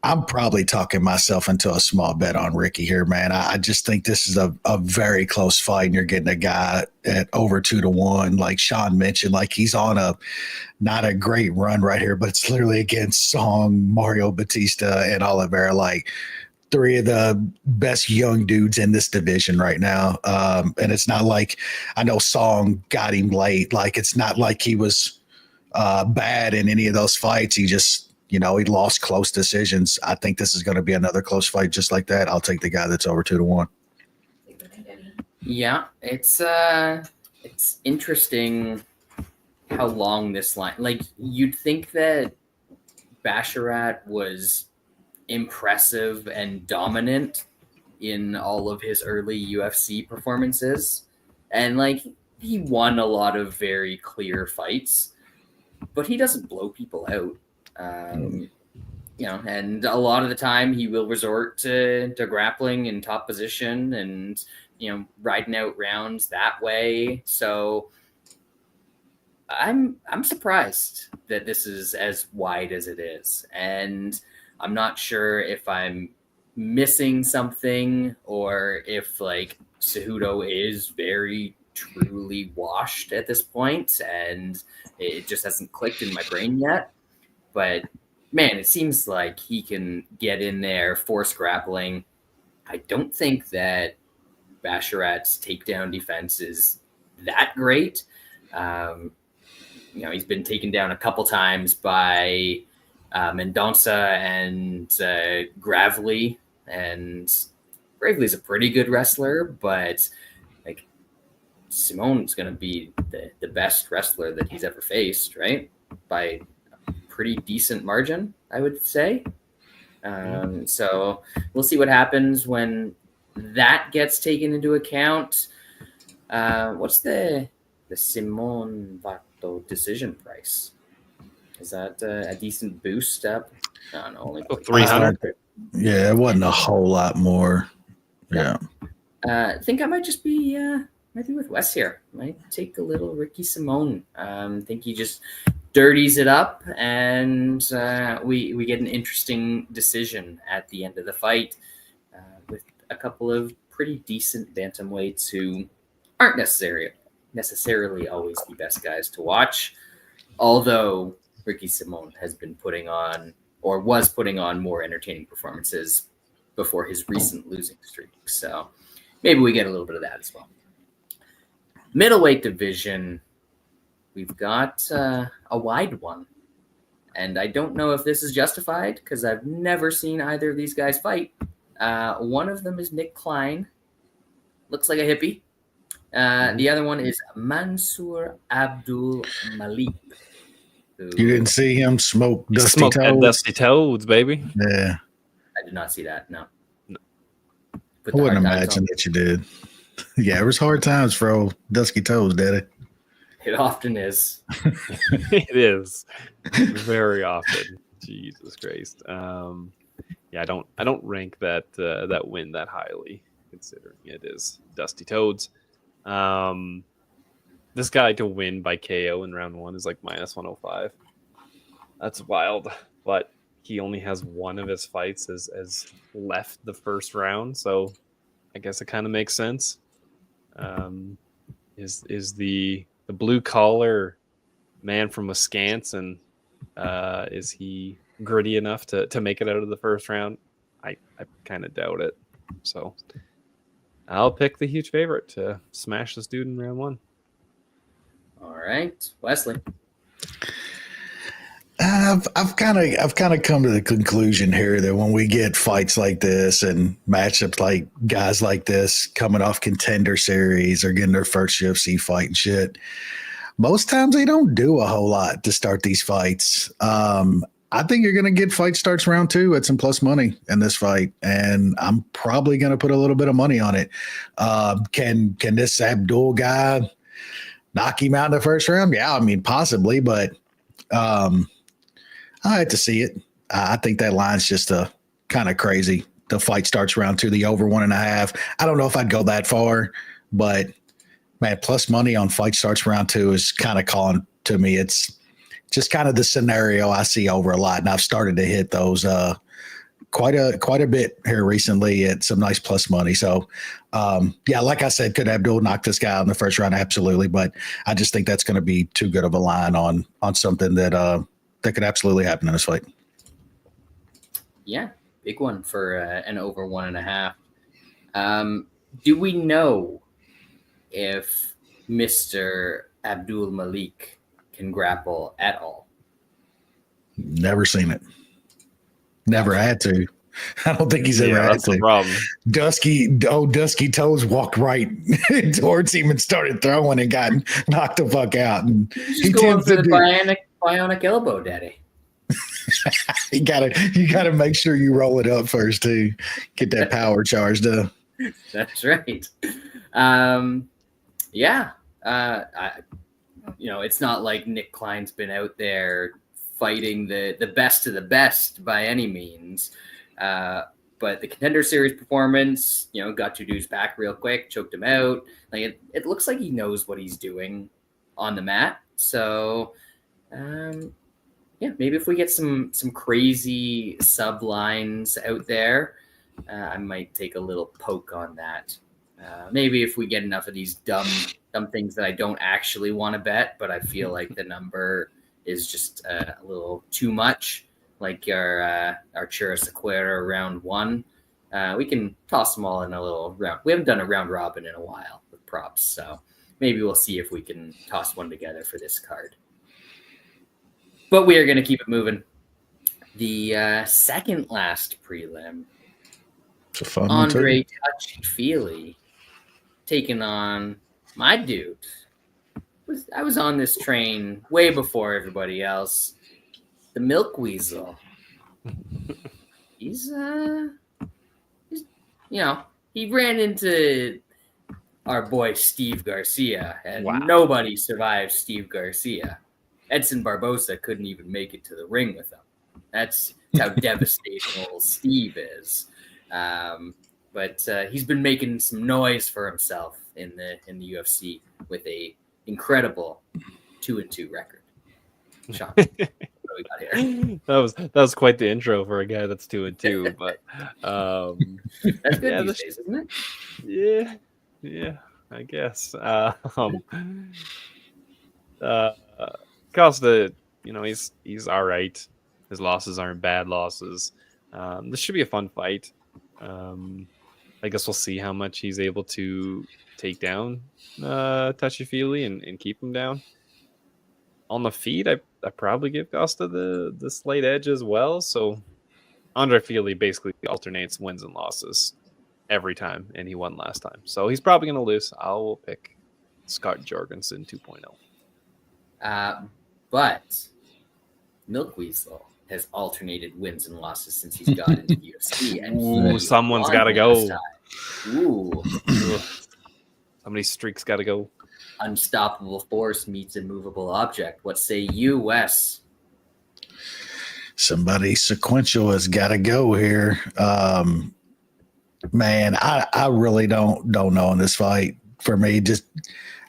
I'm probably talking myself into a small bet on Ricky here, man. I just think this is a very close fight, and you're getting a guy at over 2-1. Like Sean mentioned, like he's on not a great run right here, but it's literally against Song, Mario Batista, and Oliveira, like three of the best young dudes in this division right now. And it's not like, I know Song got him late. Like, it's not like he was bad in any of those fights. He just, he lost close decisions. I think this is going to be another close fight just like that. I'll take the guy that's over 2-1. Yeah, it's interesting how long this line. Like, you'd think that Basharat was impressive and dominant in all of his early UFC performances, and like he won a lot of very clear fights, but he doesn't blow people out. And a lot of the time he will resort to grappling in top position and riding out rounds that way. So I'm surprised that this is as wide as it is, and I'm not sure if I'm missing something or if like Cejudo is very truly washed at this point and it just hasn't clicked in my brain yet. But man, it seems like he can get in there, force grappling. I don't think that Basharat's takedown defense is that great. He's been taken down a couple times by Mendonça and Gravely, and Gravely's a pretty good wrestler, but like Simone's going to be the best wrestler that he's ever faced, right? By a pretty decent margin, I would say. So we'll see what happens when that gets taken into account. What's the Simone Vato decision price? Is that a decent boost up? I don't know, only 300. Yeah, it wasn't a whole lot more. Yeah. I think I might just be with Wes here. Might take a little Ricky Simone. Think he just dirties it up, and we get an interesting decision at the end of the fight with a couple of pretty decent bantamweights who aren't necessarily always the best guys to watch, although Ricky Simone has been putting on or was putting on more entertaining performances before his recent losing streak. So maybe we get a little bit of that as well. Middleweight division, we've got a wide one. And I don't know if this is justified because I've never seen either of these guys fight. One of them is Nick Klein. Looks like a hippie. The other one is Mansour Abdul Malik. You didn't see him smoke Dusty Smoke that Toes? Dusty Toads, baby. Yeah. I did not see that. No. I wouldn't imagine that you did. Yeah, it was hard times for old Dusty Toes, Daddy. It often is. It is very often. Jesus Christ. Yeah, I don't rank that win that highly, considering it is Dusty Toads. This guy to win by KO in round 1 is like minus 105. That's wild. But he only has one of his fights as left the first round, so I guess it kind of makes sense. Is the blue collar man from Wisconsin? Is he gritty enough to make it out of the first round? I kind of doubt it. So I'll pick the huge favorite to smash this dude in round 1. All right, Wesley. I've kind of come to the conclusion here that when we get fights like this and matchups like guys like this coming off Contender Series or getting their first UFC fight and shit, most times they don't do a whole lot to start these fights. I think you're going to get fight starts round 2 at some plus money in this fight, and I'm probably going to put a little bit of money on it. Can this Abdul guy knock him out in the first round? Yeah, I mean, possibly, but I had to see it. I think that line's just kind of crazy. The fight starts round 2, the over 1.5. I don't know if I'd go that far, but man, plus money on fight starts round 2 is kind of calling to me. It's just kind of the scenario I see over a lot, and I've started to hit those quite a bit here recently at some nice plus money. So, yeah, like I said, could Abdul knock this guy out in the first round? Absolutely, but I just think that's going to be too good of a line on something that could absolutely happen in this fight. Yeah, big one for an over 1.5. Do we know if Mr. Abdul Malik can grapple at all? Never seen it. Never had to. I don't think he's ever had that's to. the problem. Dusty Toes walked right towards him and started throwing and got knocked the fuck out. And He's just going for the bionic elbow, Daddy. you gotta make sure you roll it up first too. Get that power charged up. That's right. It's not like Nick Klein's been out there fighting the best of the best by any means. But the Contender Series performance, got two dudes back real quick, choked him out. Like it looks like he knows what he's doing on the mat. So, maybe if we get some crazy sub lines out there, I might take a little poke on that. Maybe if we get enough of these dumb things that I don't actually want to bet, but I feel like the number is just a little too much, like our Chura Sequeira round 1. We can toss them all in a little round. We haven't done a round robin in a while with props, so maybe we'll see if we can toss one together for this card. But we are going to keep it moving. The second last prelim, It's a fun Andre Touchy-Feely taking on my dude. I was on this train way before everybody else. The Milk Weasel. He's he ran into our boy Steve Garcia, and nobody survived Steve Garcia. Edson Barbosa couldn't even make it to the ring with him. That's how devastating old Steve is. But he's been making some noise for himself in the UFC with a incredible 2-2 record. Sean, what do we got here? That was quite the intro for a guy that's 2-2, but that's good these days, isn't it? Yeah, I guess. Costa, he's all right. His losses aren't bad losses. This should be a fun fight. I guess we'll see how much he's able to take down Touchy-Feely and keep him down. On the feet, I probably give Costa the slight edge as well. So Andre Feely basically alternates wins and losses every time, and he won last time. So he's probably going to lose. I will pick Scott Jorgensen 2.0. But Milk Weasel has alternated wins and losses since he's got into UFC. And Ooh, someone's got to go. Ooh. Somebody's streak's got to go. Unstoppable force meets immovable object. What say you, Wes? Somebody sequential has got to go here. Man, I really don't know in this fight. For me, just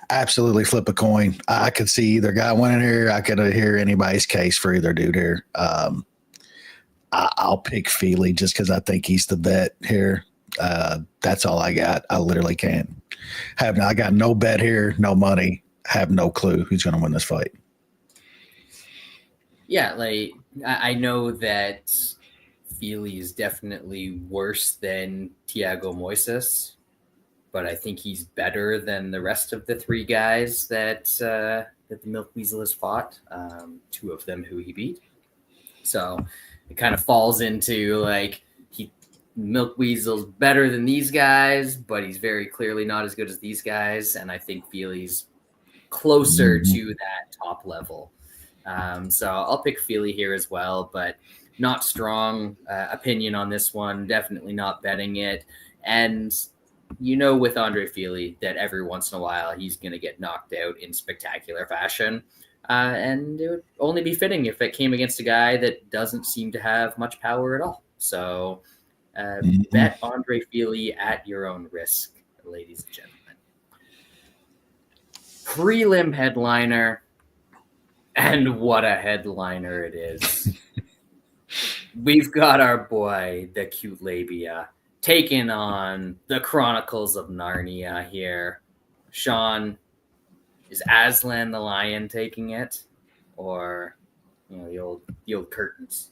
absolutely flip a coin. I could see either guy winning here. I could hear anybody's case for either dude here. I'll pick Feely just because I think he's the bet here. That's all I got. I literally can't have. I got no bet here, no money. Have no clue who's going to win this fight. Yeah, like I know that Feely is definitely worse than Thiago Moises, but I think he's better than the rest of the three guys that the Milk Weasel has fought. Two of them who he beat. So it kind of falls into like Milk Weasel's better than these guys, but he's very clearly not as good as these guys. And I think Feely's closer to that top level. So I'll pick Feely here as well, but not strong opinion on this one. Definitely not betting it. And with Andre Feely that every once in a while he's going to get knocked out in spectacular fashion. And it would only be fitting if it came against a guy that doesn't seem to have much power at all. So bet Andre Feely at your own risk, ladies and gentlemen. Prelim headliner. And what a headliner it is. We've got our boy, the Cute Labia, taking on the Chronicles of Narnia here. Sean, is Aslan the Lion taking it? Or, the old curtains?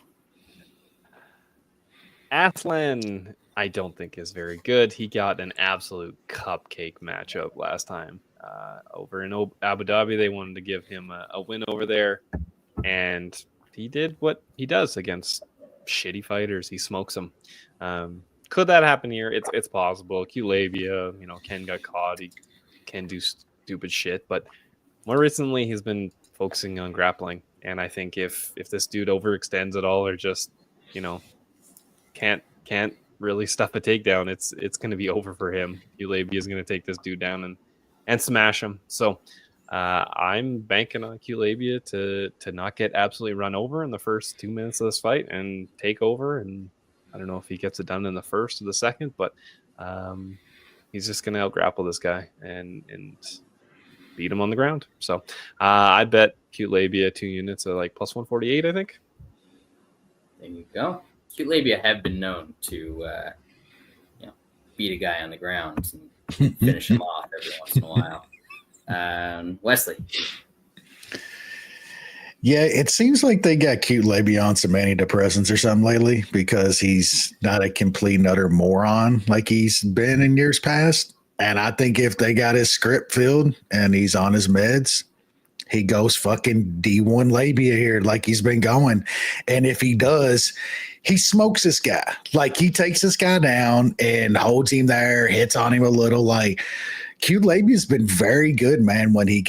Aslan, I don't think is very good. He got an absolute cupcake matchup last time. Over in Abu Dhabi, they wanted to give him a win over there, and he did what he does against shitty fighters. He smokes them. Could that happen here? It's possible. Q-Labia, Ken got caught. He can do stupid shit, but more recently he's been focusing on grappling. And I think if this dude overextends at all or just can't really stuff a takedown, it's going to be over for him. Q-Labia is going to take this dude down and smash him. So I'm banking on Q-Labia to not get absolutely run over in the first 2 minutes of this fight and take over. And I don't know if he gets it done in the first or the second, but he's just going to out-grapple this guy and beat him on the ground. So I bet Q-Labia 2 units are like plus 148, I think. There you go. Q-Labia have been known to beat a guy on the ground and finish him off every once in a while. Wesley. Yeah, it seems like they got Cute Labia on some antidepressants or something lately because he's not a complete and utter moron like he's been in years past. And I think if they got his script filled and he's on his meds, he goes fucking D1 Labia here like he's been going. And if he does, he smokes this guy. Like he takes this guy down and holds him there, hits on him a little. Like Cute Labia's been very good, man, when he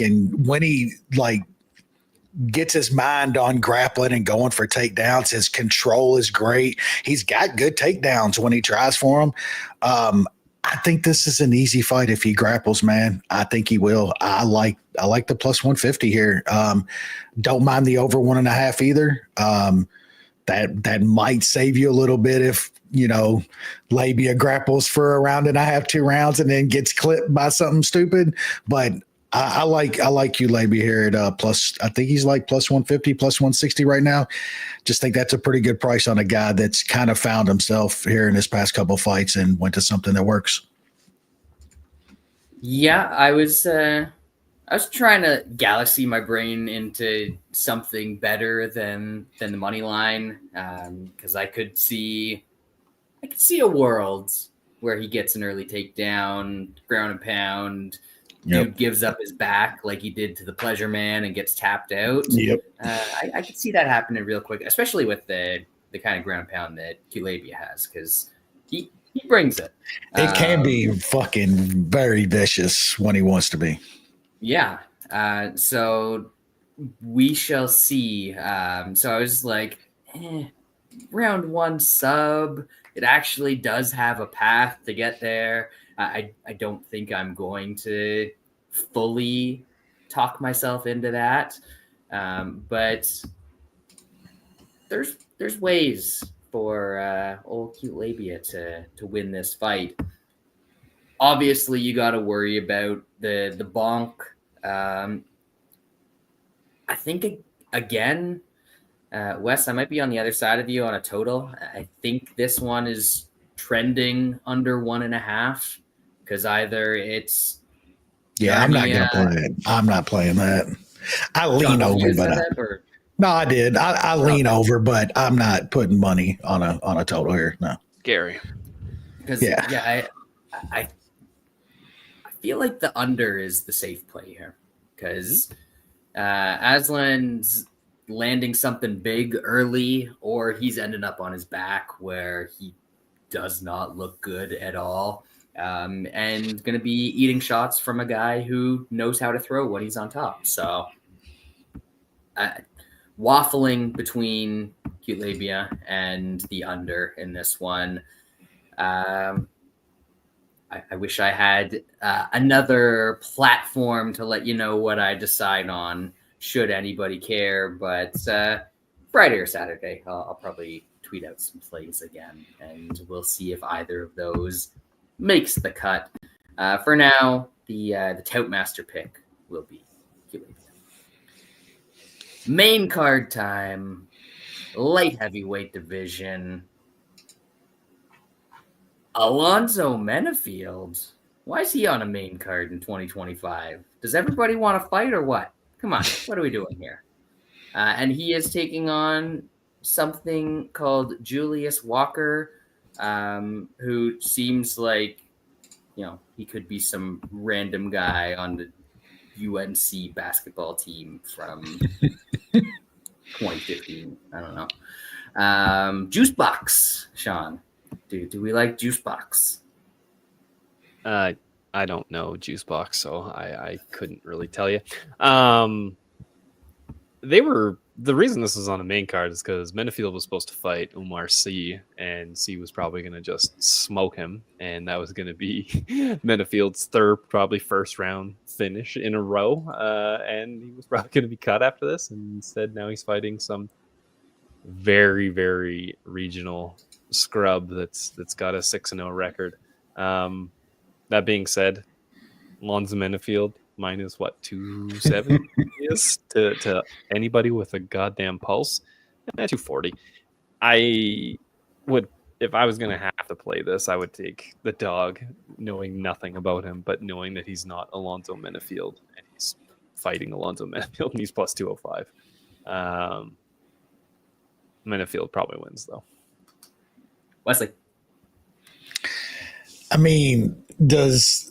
gets his mind on grappling and going for takedowns. His control is great. He's got good takedowns when he tries for them. I think this is an easy fight if he grapples, man. I think he will. I like the plus 150 here. Don't mind the over 1.5 either. That might save you a little bit if Labia grapples for a round and a half, 2 rounds, and then gets clipped by something stupid. But I like you, Labia, here at plus. I think he's like plus 150, plus 160 right now. Just think that's a pretty good price on a guy that's kind of found himself here in his past couple of fights and went to something that works. Yeah, I was I was trying to galaxy my brain into something better than the money line, because I could see a world where he gets an early takedown, ground and pound. Dude gives up his back like he did to the Pleasure Man and gets tapped out. Yep. I could see that happening real quick, especially with the kind of ground and pound that Kulabia has, because he brings it. It can be fucking very vicious when he wants to be. Yeah. So we shall see. So I was like, round 1 sub. It actually does have a path to get there. I don't think I'm going to fully talk myself into that. But there's ways for old Cute Labia to win this fight. Obviously, you got to worry about the bonk. I think, again, Wes, I might be on the other side of you on a total. I think this one is trending under 1.5, because either it's I'm not gonna play it. I'm not playing that. I lean over, but no, I did. I lean over, but I'm not putting money on a total here. No, Gary. Because I feel like the under is the safe play here, because Aslan's landing something big early, or he's ending up on his back where he does not look good at all, and going to be eating shots from a guy who knows how to throw when he's on top. So waffling between Cute Labia and the under in this one. I wish I had another platform to let you know what I decide on, should anybody care. But Friday or Saturday, I'll probably tweet out some plays again, and we'll see if either of those makes the cut. For now, the Tout Master pick will be Cute Labia. Main card time, light heavyweight division. Alonzo Menafield. Why is he on a main card in 2025? Does everybody want to fight or what? Come on, what are we doing here? And he is taking on something called Julius Walker, who seems like, he could be some random guy on the UNC basketball team from 2015. I don't know. Juice Box, Sean. Do we like Juice Box? I don't know Juice Box, so I couldn't really tell you. The reason this was on the main card is because Menafield was supposed to fight Umar C, and C was probably going to just smoke him, and that was going to be Menafield's third, probably first round finish in a row, and he was probably going to be cut after this, and instead now he's fighting some very, very regional scrub that's got a 6-0 record. That being said, Lonzo Menafield minus 270 is to anybody with a goddamn pulse. 240. I would, if I was gonna have to play this, I would take the dog, knowing nothing about him, but knowing that he's not Alonzo Menafield and he's fighting Alonzo Menafield and he's plus 205. Menafield probably wins though. Wesley. I mean, does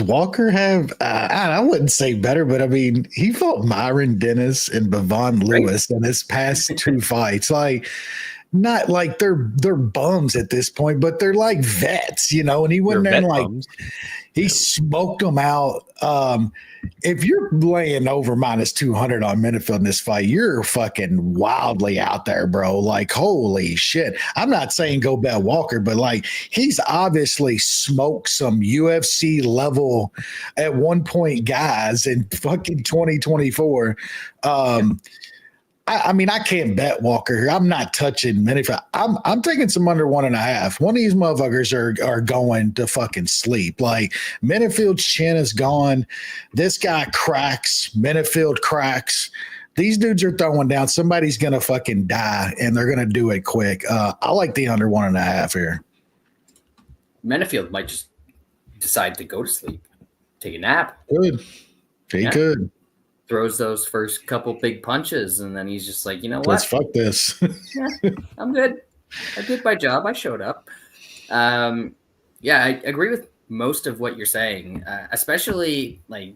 Walker have? I wouldn't say better, but I mean, he fought Myron Dennis and Bevon Lewis in his past 2 fights. Like, not like they're bums at this point, but they're like vets, And he went there and he smoked them out. If you're laying over minus 200 on Menafield in this fight, you're fucking wildly out there, bro. Like, holy shit. I'm not saying go bet Walker, but he's obviously smoked some UFC level at one point guys in fucking 2024. I mean, I can't bet Walker here. I'm not touching Menafield. I'm taking some under 1.5. One of these motherfuckers are going to fucking sleep. Like, Menafield's chin is gone. This guy cracks. Menafield cracks. These dudes are throwing down. Somebody's going to fucking die, and they're going to do it quick. I like the under 1.5 here. Menafield might just decide to go to sleep, take a nap. Good. He could. Throws those first couple big punches, and then he's just like, you know what? Let's fuck this. Yeah, I'm good. I did my job. I showed up. Yeah, I agree with most of what you're saying, especially like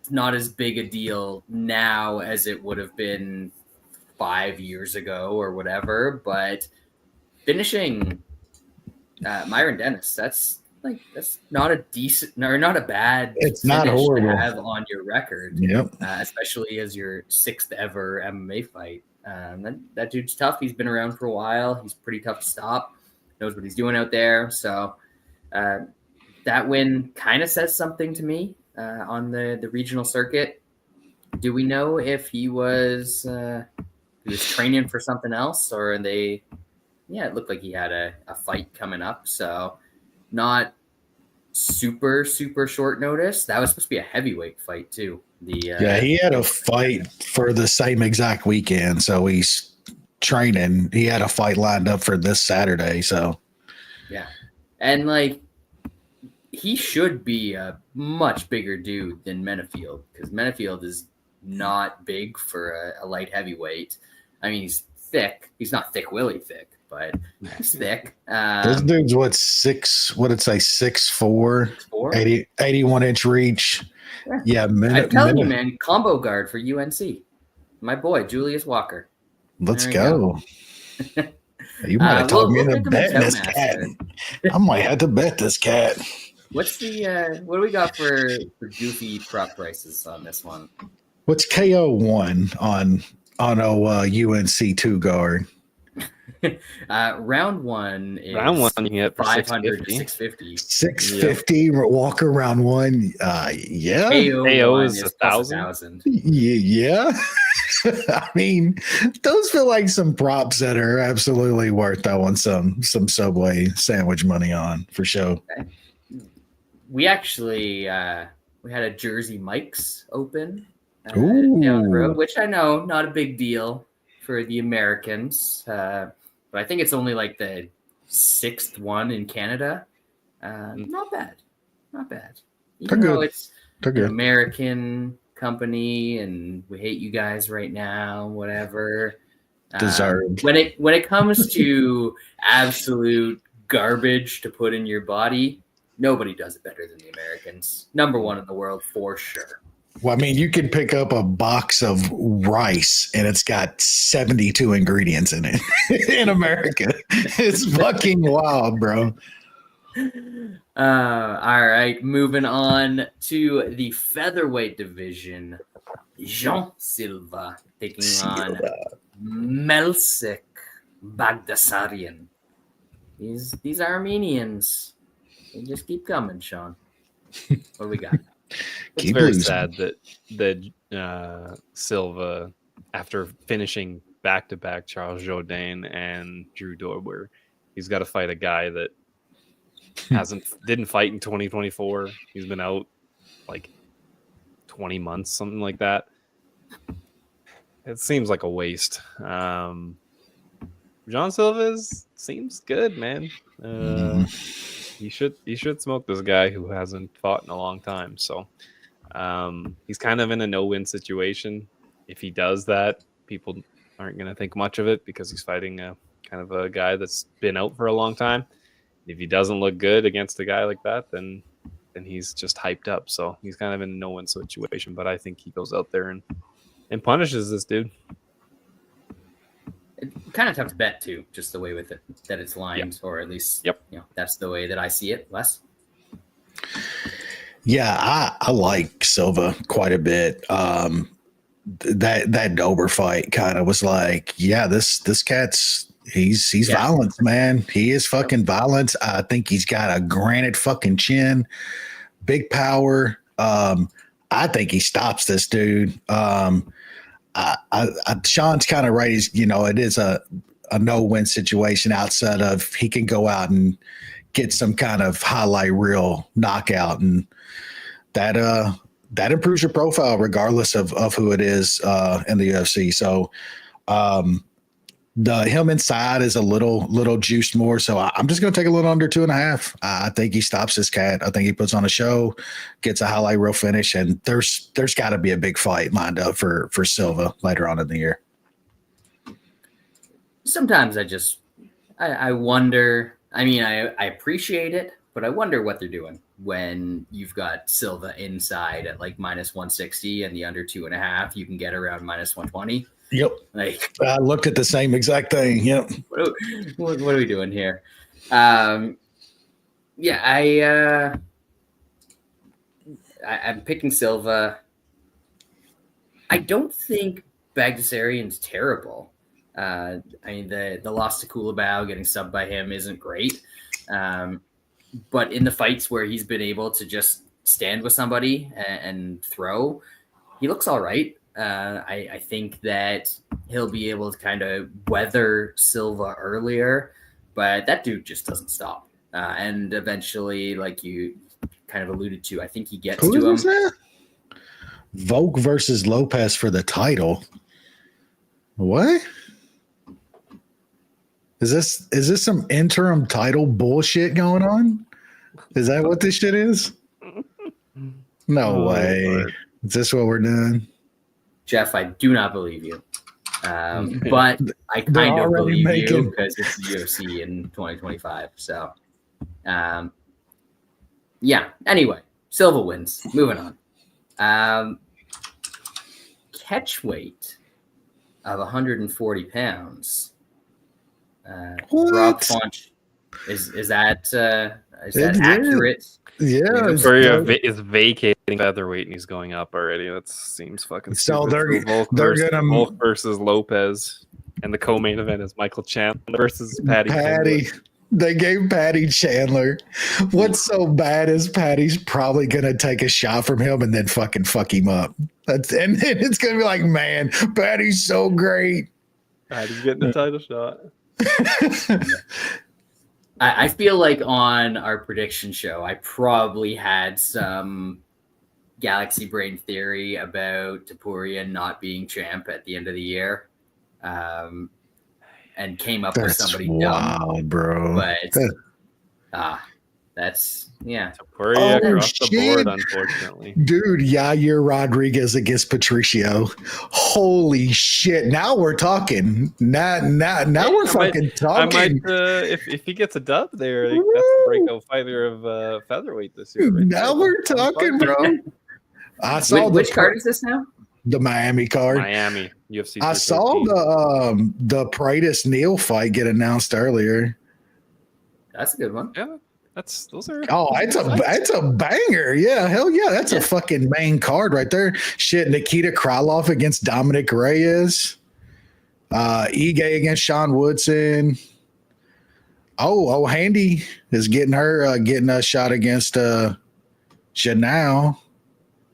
it's not as big a deal now as it would have been 5 years ago or whatever. But finishing Myron Dennis, that's not a decent or not a bad. It's not horrible to have on your record. Yep. Especially as your 6th ever MMA fight. That dude's tough. He's been around for a while. He's pretty tough to stop. Knows what he's doing out there. So that win kind of says something to me on the regional circuit. Do we know if he was training for something else, or it looked like he had a fight coming up. So not super, super short notice. That was supposed to be a heavyweight fight too. He had a fight for the same exact weekend. So he's training. He had a fight lined up for this Saturday. So yeah. And like he should be a much bigger dude than Menafield, because Menafield is not big for a light heavyweight. I mean, he's thick. He's not thick Willie thick, but he's thick. This dude's 6'4", 81-inch reach. Yeah, I'm telling you, man, combo guard for UNC. My boy, Julius Walker. Let's go. You might have told me to bet this cat. I might have to bet this cat. What's the what do we got for goofy prop prices on this one? What's KO1 on UNC 2 guard? Round one is you can get for 500 to 650. 650 Walker round one. Yeah. KO is 1,000. Yeah. I mean, those feel like some props that are absolutely worth throwing some Subway sandwich money on for sure. Okay. We actually we had a Jersey Mike's open down the road, which I know not a big deal for the Americans, but I think it's only like the 6th one in Canada. Not bad. Even though it's an American company and we hate you guys right now, whatever. Deserved. When it comes to absolute garbage to put in your body, nobody does it better than the Americans. Number one in the world for sure. Well, I mean, you can pick up a box of rice and it's got 72 ingredients in it in America. It's fucking wild, bro. All right, moving on to the featherweight division. Jean Silva taking on Melsik Bagdasaryan. These Armenians, they just keep coming, Sean. What do we got? It's very sad that Silva, after finishing back-to-back Charles Jourdain and Drew Dober, he's got to fight a guy that didn't fight in 2024. He's been out like 20 months, something like that. It seems like a waste. Jean Silva seems good, man. He should smoke this guy who hasn't fought in a long time. So he's kind of in a no-win situation. If he does that, people aren't going to think much of it because he's fighting a kind of a guy that's been out for a long time. If he doesn't look good against a guy like that, then he's just hyped up. So he's kind of in a no-win situation. But I think he goes out there and punishes this dude. It's kind of tough to bet too, just the way with it that it's lined, or at least that's the way that I see it. Wes? Yeah, I like Silva quite a bit. That Dober fight kind of was like, this cat's he's violent, man. He is fucking violent. I think he's got a granite fucking chin, big power. I think he stops this dude. Sean's kind of right. It is a no-win situation outside of he can go out and get some kind of highlight reel knockout, and that improves your profile regardless of who it is in the UFC. So The him inside is a little juiced more. So I'm just going to take a little under 2.5. I think he stops this cat. I think he puts on a show, gets a highlight reel finish, and there's got to be a big fight lined up for Silva later on in the year. Sometimes I wonder. I mean, I appreciate it, but I wonder what they're doing when you've got Silva inside at like -160 and the under 2.5. You can get around -120. Yep. Like, I looked at the same exact thing. Yep. What are we doing here? I'm picking Silva. I don't think Bagdasarian's terrible. I mean, the loss to Kulabau, getting subbed by him isn't great. But in the fights where he's been able to just stand with somebody and throw, he looks all right. I think that he'll be able to kind of weather Silva earlier, but that dude just doesn't stop. And eventually, like you kind of alluded to, I think he gets to him. That? Volk versus Lopez for the title. What? Is this some interim title bullshit going on? Is that what this shit is? No way. Lord. Is this what we're doing? Jeff, I do not believe you. But I kind of believe you because it's the UFC in 2025. So, yeah. Anyway, Silva wins. Moving on. Catch weight of 140 pounds. Rob Fonch, is that accurate? Yeah, is vacating featherweight and he's going up already. That seems fucking stupid. So they're gonna Volk versus Lopez, and the co-main event is Michael Chandler versus Patty. They gave Patty Chandler. What's so bad is Patty's probably gonna take a shot from him and then fuck him up. And then it's gonna be like, man, Patty's so great. Patty's getting a title shot. I feel like on our prediction show, I probably had some galaxy brain theory about Topuria not being champ at the end of the year, and came up with somebody dumb, bro. But that's Topuria across the board, unfortunately. Dude, Yair Rodriguez against Patricio. Holy shit! Now we're talking. Now we're fucking talking. If he gets a dub there, that's the breakout fighter of featherweight this year. Right? Now we're talking, bro. I saw which card is this now? The Miami card. Miami UFC. I saw the Pratis Neal fight get announced earlier. That's a good one. Yeah. Those are it's a banger. Yeah, hell yeah. That's a fucking main card right there. Shit, Nikita Krylov against Dominic Reyes. Ige against Sean Woodson. Oh, Handy is getting a shot against Janelle.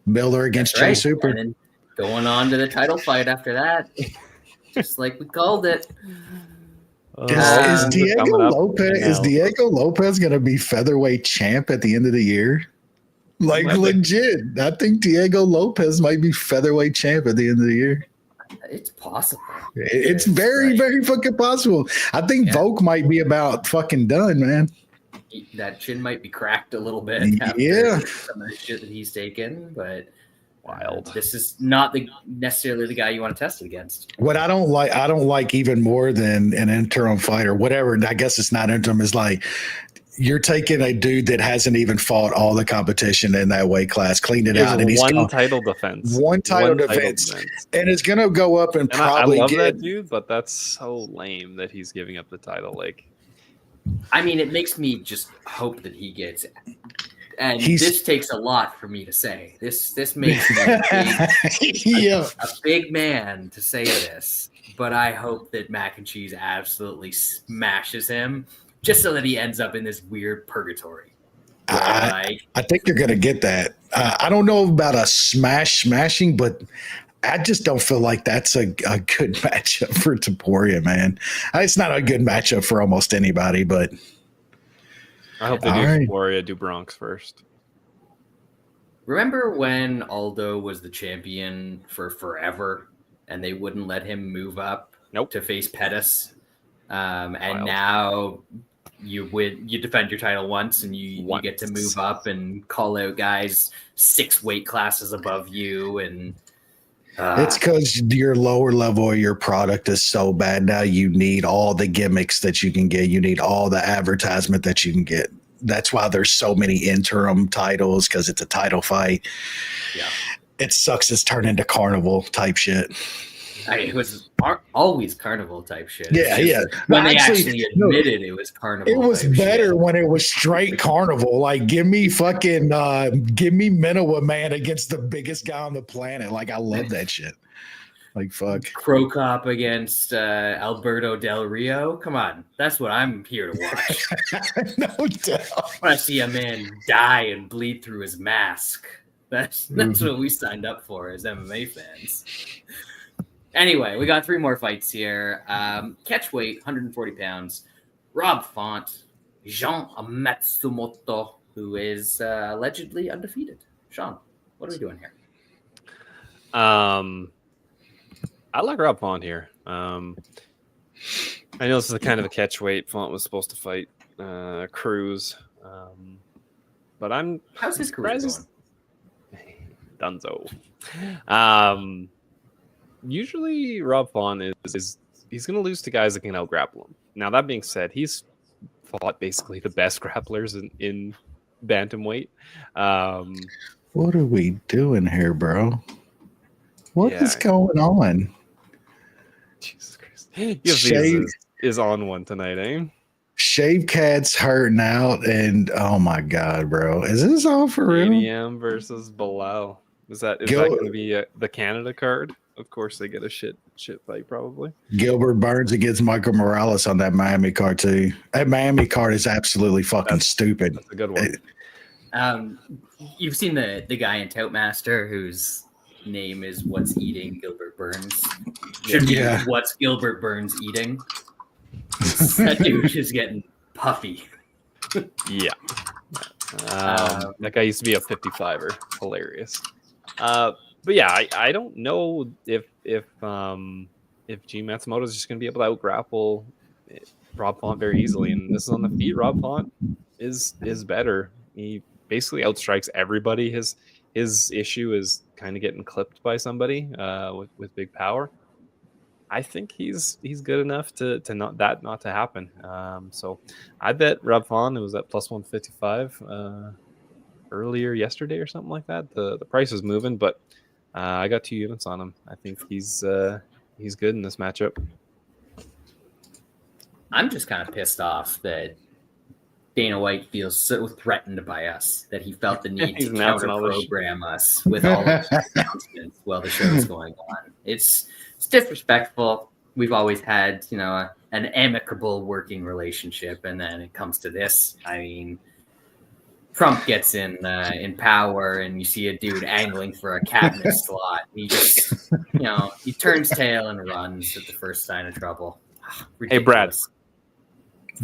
Miller against Chase Super. And then going on to the title fight after that. Just like we called it. Is Diego Lopez going to be featherweight champ at the end of the year? Like legit, I think Diego Lopez might be featherweight champ at the end of the year. It's possible. It's very, very fucking possible. I think Volk might be about fucking done, man. That chin might be cracked a little bit. Yeah, some of the shit that he's taken, but. Wild. This is not necessarily the guy you want to test it against. What I don't like even more than an interim fight or whatever, and I guess it's not interim, is like you're taking a dude that hasn't even fought all the competition in that weight class, cleaned it out, and he's one title defense, and it's gonna go up and probably I love that dude, but that's so lame that he's giving up the title. Like, I mean, it makes me just hope that he gets it. And this takes a lot for me to say. This makes me a big man to say this, but I hope that Mac and Cheese absolutely smashes him just so that he ends up in this weird purgatory. I think you're going to get that. I don't know about a smashing, but I just don't feel like that's a good matchup for Topuria, man. It's not a good matchup for almost anybody, but I hope they do Topuria do Bronx first. Remember when Aldo was the champion for forever and they wouldn't let him move up to face Pettis. And Wild. now you defend your title once, and you get to move up and call out guys 6 weight classes above you. And it's because your lower level of your product is so bad now. You need all the gimmicks that you can get. You need all the advertisement that you can get. That's why there's so many interim titles, because it's a title fight. Yeah, it sucks. It's turned into carnival type shit. It was always carnival type shit. Yeah. When they actually admitted it was carnival. It was better shit. when it was straight carnival. Like, give me Minowa, man, against the biggest guy on the planet. Like, I love that shit. Like, fuck. Crow Cop against Alberto Del Rio. Come on. That's what I'm here to watch. No doubt. I want to see a man die and bleed through his mask. That's what we signed up for as MMA fans. Anyway, we got 3 more fights here. Catch weight, 140 pounds. Rob Font, Jean Matsumoto, who is allegedly undefeated. Sean, what are we doing here? I like Rob Font here. I know this is kind of a catch weight. Font was supposed to fight Cruz, but How's his career going? Dunzo. Usually Rob Font is he's going to lose to guys that can out-grapple him. Now, that being said, he's fought basically the best grapplers in bantamweight. What are we doing here, bro? What is going on? Jesus Christ. UFC is on one tonight, eh? Shave Cat's hurting out, and oh my god, bro. Is this all for real? ADM versus Bilal. Is that going to be the Canada card? Of course, they get a shit fight, probably. Gilbert Burns against Michael Morales on that Miami card, too. That Miami card is absolutely fucking stupid. That's a good one. You've seen the guy in Toutmaster whose name is What's Eating Gilbert Burns. Should be What's Gilbert Burns Eating. That dude is getting puffy. Yeah. That guy used to be a 55er. Hilarious. But yeah, I don't know if G Matsumoto is just going to be able to out-grapple Rob Font very easily. And this is on the feet. Rob Font is better. He basically outstrikes everybody. His issue is kind of getting clipped by somebody with big power. I think he's good enough to not to happen. So I bet Rob Font, it was at plus 155 earlier yesterday or something like that. The price is moving, but I got 2 units on him. I think he's good in this matchup. I'm just kind of pissed off that Dana White feels so threatened by us that he felt the need to counter-program us with all of the announcements while the show is going on. It's disrespectful. We've always had, an amicable working relationship, and then it comes to this. I mean, Trump gets in power, and you see a dude angling for a cabinet slot. He just, he turns tail and runs at the first sign of trouble. Hey, Brad.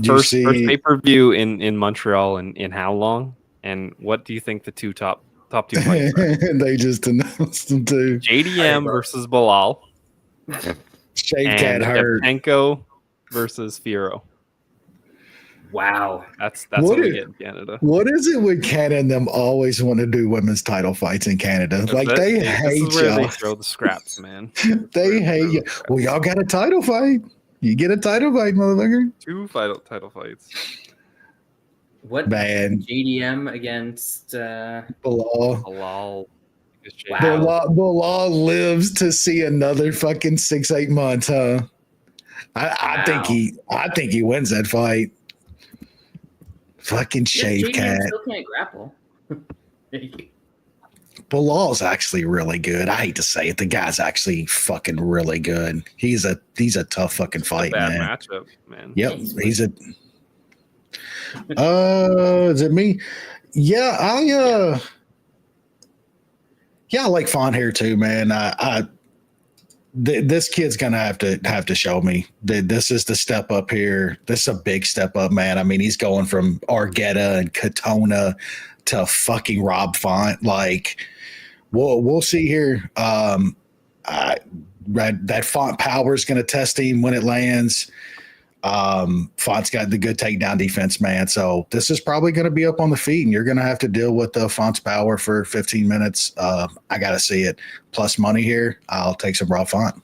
First pay-per-view in Montreal in how long? And what do you think the top 2 fights are? They just announced them too. JDM versus Bilal. Shave Cat hurt. Shevchenko versus Firo. Wow. That's what we get in Canada. What is it with Canada and them always want to do women's title fights in Canada? They hate y'all. They throw the scraps, man. They hate you. Well, y'all got a title fight. You get a title fight, motherfucker. 2 title fights. What? Man. JDM against Bilal. Wow. Bilal lives to see another fucking 6-8 months, huh? I think he wins that fight. Fucking Shave Cat. Still can't grapple. Bilal's actually really good. I hate to say it. The guy's actually fucking really good. He's a tough fucking fight, man. Matchup, man. Yep. He's a is it me? Yeah, I like Font here too, man. This kid's gonna have to show me that this is the step up here. This is a big step up, man. I mean, he's going from Argueta and Katona to fucking Rob Font. Like, we'll see here. that Font power is going to test him when it lands. Font's got the good takedown defense, man. So this is probably going to be up on the feet, and you're going to have to deal with the Font's power for 15 minutes. I got to see it. Plus money here. I'll take some Rob Font.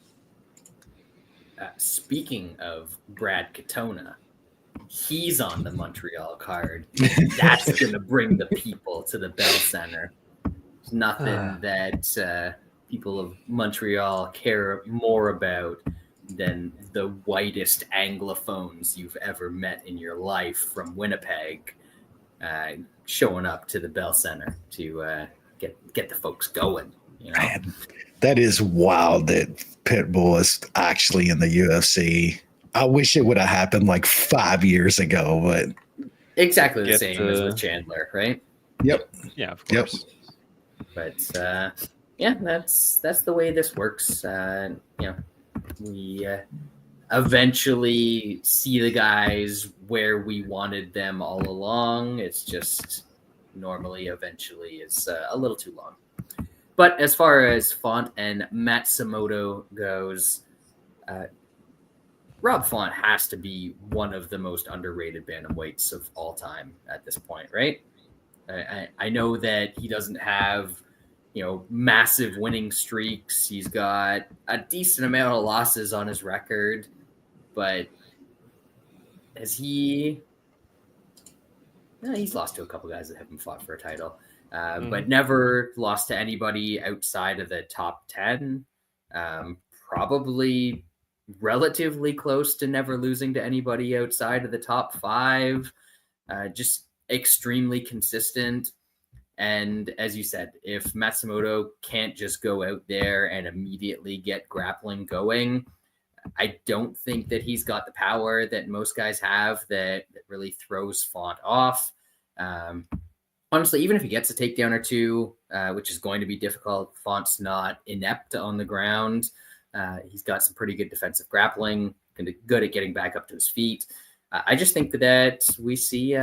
Speaking of Brad Katona, he's on the Montreal card. That's going to bring the people to the Bell Center. There's nothing that people of Montreal care more about than the whitest Anglophones you've ever met in your life from Winnipeg showing up to the Bell Center to get the folks going. You know? Man, that is wild that Pitbull is actually in the UFC. I wish it would have happened like 5 years ago, but exactly the same as with Chandler, right? Yep. Yeah, of course. But yeah, that's the way this works. We eventually see the guys where we wanted them all along. It's just normally eventually is a little too long. But as far as Font and Matsumoto goes, Rob Font has to be one of the most underrated bantamweights of all time at this point, right? I know that he doesn't have, massive winning streaks. He's got a decent amount of losses on his record, but he's lost to a couple guys that haven't fought for a title, but never lost to anybody outside of the top 10. Probably relatively close to never losing to anybody outside of the top 5. Just extremely consistent. And as you said, if Matsumoto can't just go out there and immediately get grappling going, I don't think that he's got the power that most guys have that really throws Font off. Honestly, even if he gets a takedown or two, which is going to be difficult, Font's not inept on the ground. He's got some pretty good defensive grappling, good at getting back up to his feet. I just think that we see,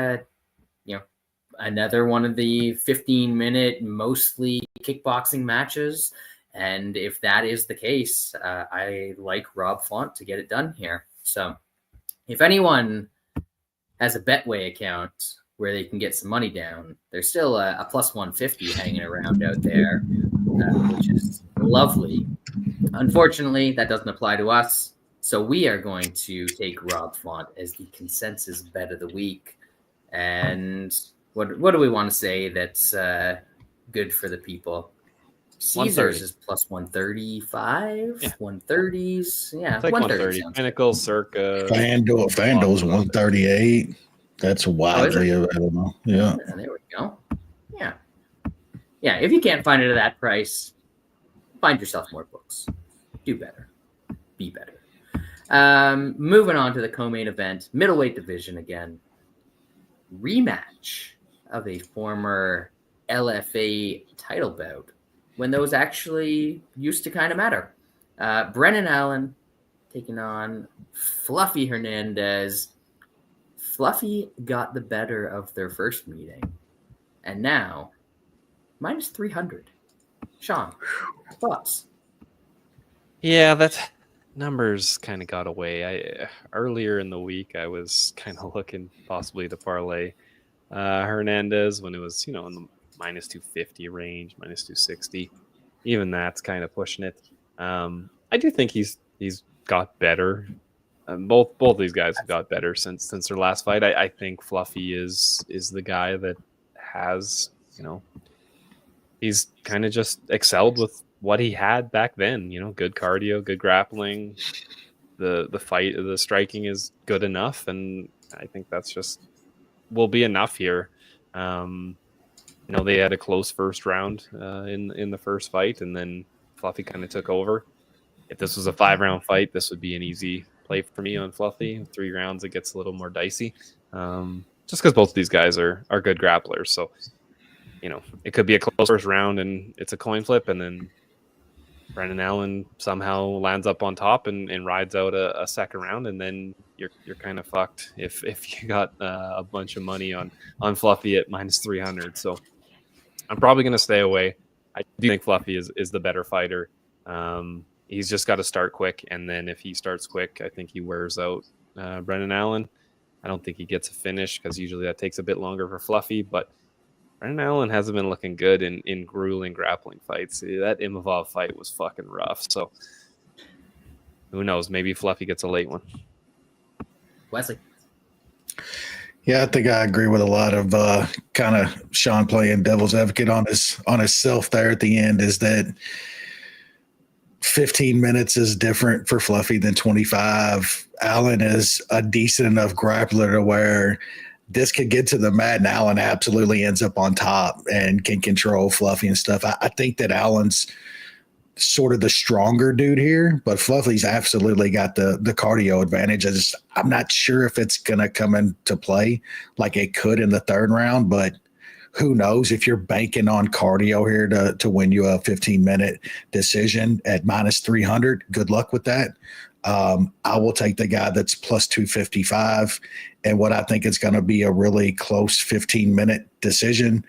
another one of the 15-minute, mostly kickboxing matches. And if that is the case, I like Rob Font to get it done here. So if anyone has a Betway account where they can get some money down, there's still a plus 150 hanging around out there, which is lovely. Unfortunately, that doesn't apply to us. So we are going to take Rob Font as the consensus bet of the week. And what do we want to say that's good for the people? Caesars is plus 135, 130s. Yeah, it's like 130. Pinnacle, circa. FanDuel's 138. That's wildly available. Yeah. There we go. Yeah. Yeah. If you can't find it at that price, find yourself more books. Do better. Be better. Moving on to the co-main event, middleweight division again. Rematch of a former LFA title bout when those actually used to kind of matter. Brennan Allen taking on Fluffy Hernandez. Fluffy got the better of their first meeting, and now minus 300. Sean, thoughts? Yeah, that numbers kind of got away. Earlier in the week, I was kind of looking possibly to parlay Hernandez when it was, in the minus 250 range, minus 260. Even that's kind of pushing it. I do think he's got better. Both these guys have got better since their last fight. I think Fluffy is the guy that has, he's kind of just excelled with what he had back then. Good cardio, good grappling. The striking is good enough, and I think that's just will be enough here. They had a close first round in the first fight, and then Fluffy kind of took over. If this was a 5-round fight, this would be an easy play for me on Fluffy. 3 rounds, it gets a little more dicey, just because both of these guys are good grapplers. So, it could be a close first round and it's a coin flip, and then Brendan Allen somehow lands up on top and rides out a second round, and then you're kind of fucked if you got a bunch of money on Fluffy at minus 300. So I'm probably going to stay away. I do think Fluffy is the better fighter. He's just got to start quick, and then if he starts quick, I think he wears out Brendan Allen. I don't think he gets a finish because usually that takes a bit longer for Fluffy, but Brendan Allen hasn't been looking good in grueling grappling fights. That Imavov fight was fucking rough, so who knows? Maybe Fluffy gets a late one. Wesley. Yeah, I think I agree with a lot of kind of Sean playing devil's advocate on himself there at the end, is that 15 minutes is different for Fluffy than 25. Allen is a decent enough grappler to where this could get to the mat and Allen absolutely ends up on top and can control Fluffy and stuff. I think that Allen's sort of the stronger dude here, but Fluffy's absolutely got the cardio advantage. I'm not sure if it's going to come into play like it could in the third round, but who knows? If you're banking on cardio here to win you a 15-minute decision at minus 300, good luck with that. I will take the guy that's plus 255 and what I think is going to be a really close 15-minute decision.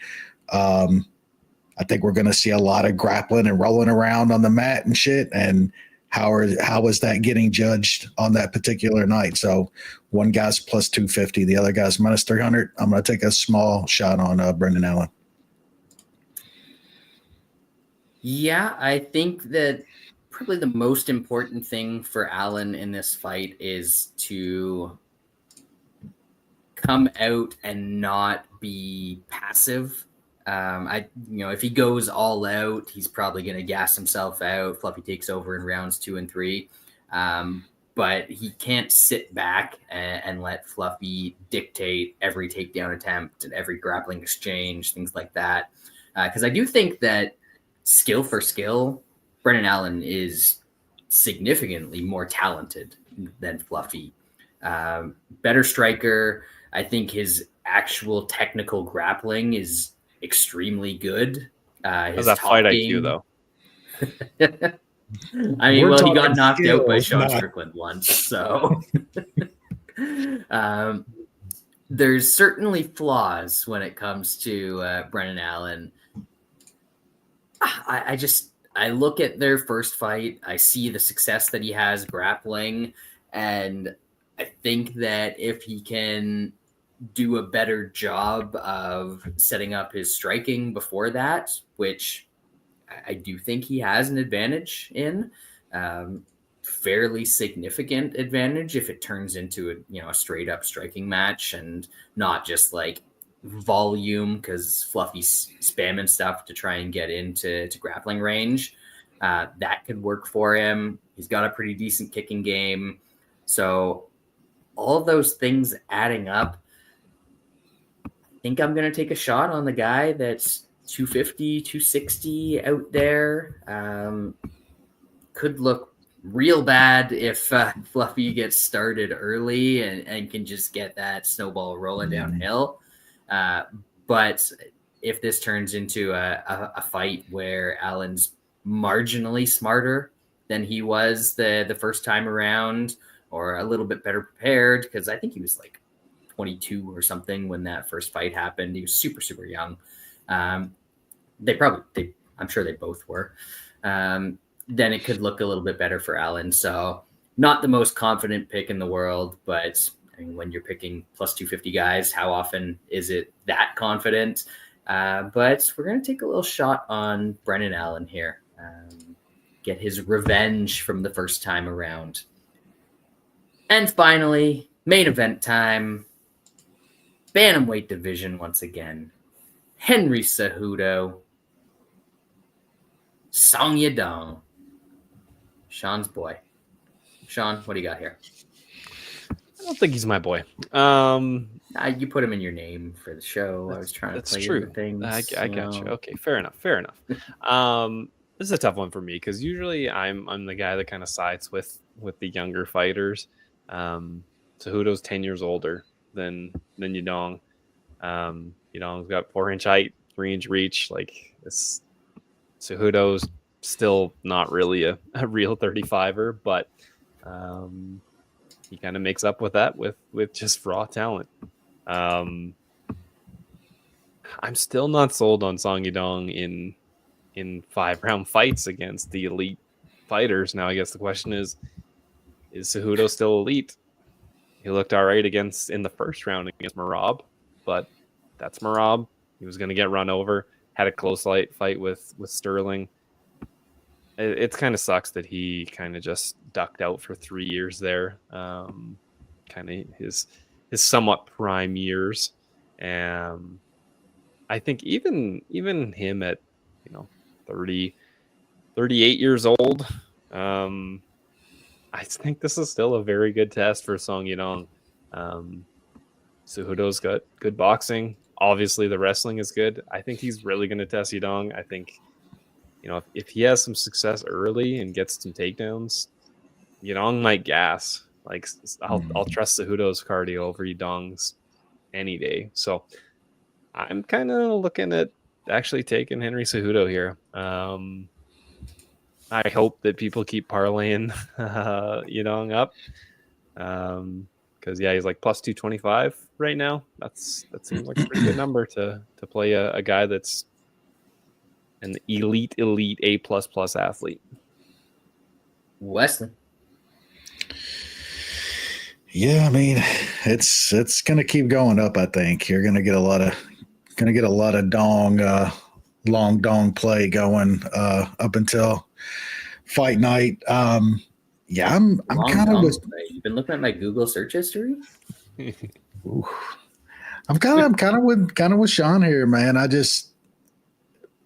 I think we're going to see a lot of grappling and rolling around on the mat and shit. And how is that getting judged on that particular night? So one guy's plus 250, the other guy's minus 300. I'm going to take a small shot on Brendan Allen. Yeah, I think that probably the most important thing for Allen in this fight is to come out and not be passive. If he goes all out, he's probably going to gas himself out. Fluffy takes over in rounds 2 and 3. But he can't sit back and let Fluffy dictate every takedown attempt and every grappling exchange, things like that. Because I do think that skill for skill, Brendan Allen is significantly more talented than Fluffy. Better striker. I think his actual technical grappling is extremely good. How's that fight IQ, though? I mean, well, he got knocked out by Sean Strickland once, so there's certainly flaws when it comes to Brendan Allen. I look at their first fight, I see the success that he has grappling, and I think that if he can do a better job of setting up his striking before that, which I do think he has an advantage in, fairly significant advantage if it turns into a straight up striking match and not just like volume because Fluffy's spamming stuff to try and get into grappling range. That could work for him. He's got a pretty decent kicking game. So all of those things adding up, I think I'm going to take a shot on the guy that's 250, 260 out there. Could look real bad if Fluffy gets started early and can just get that snowball rolling downhill. But if this turns into a fight where Allen's marginally smarter than he was the first time around, or a little bit better prepared, because I think he was like 22 or something when that first fight happened. He was super, super young. I'm sure they both were. Then it could look a little bit better for Allen. So not the most confident pick in the world, but I mean, when you're picking plus 250 guys, how often is it that confident? But we're going to take a little shot on Brendan Allen here. Get his revenge from the first time around. And finally, main event time. Bantamweight division once again. Henry Cejudo. Song Yadong. Sean's boy. Sean, what do you got here? I don't think he's my boy. You put him in your name for the show. I was trying to play true. Things. I got you. Okay, fair enough. This is a tough one for me because usually I'm the guy that kind of sides with the younger fighters. Cejudo's 10 years older than Yadong. Yadong's got 4-inch height, 3-inch reach. Like this, Cejudo's still not really a real 35er, but he kind of makes up with that with just raw talent. I'm still not sold on Song Yadong in 5-round fights against the elite fighters. Now, I guess the question is Cejudo still elite? He looked all right in the first round against Merab, but that's Merab. He was going to get run over. Had a close fight with Sterling. It kind of sucks that he kind of just ducked out for 3 years there. Kind of his somewhat prime years. I think even him at 30, 38 years old, I think this is still a very good test for Song Yadong. Cejudo's got good boxing. Obviously, the wrestling is good. I think he's really going to test Yadong. I think, if he has some success early and gets some takedowns, Yadong might gas. Like, I'll trust Cejudo's cardio over Yadong's any day. So I'm kind of looking at actually taking Henry Cejudo here. I hope that people keep parlaying Yadong up. Because he's like plus 225 right now. That seems like a pretty good number to play a guy that's an elite A++ athlete. Wesley. Yeah, I mean, it's gonna keep going up. I think you're gonna get a lot of long dong play going up until fight night. Yeah, I'm kind of with. You've been looking at my Google search history. I'm kind of with Sean here, man. I just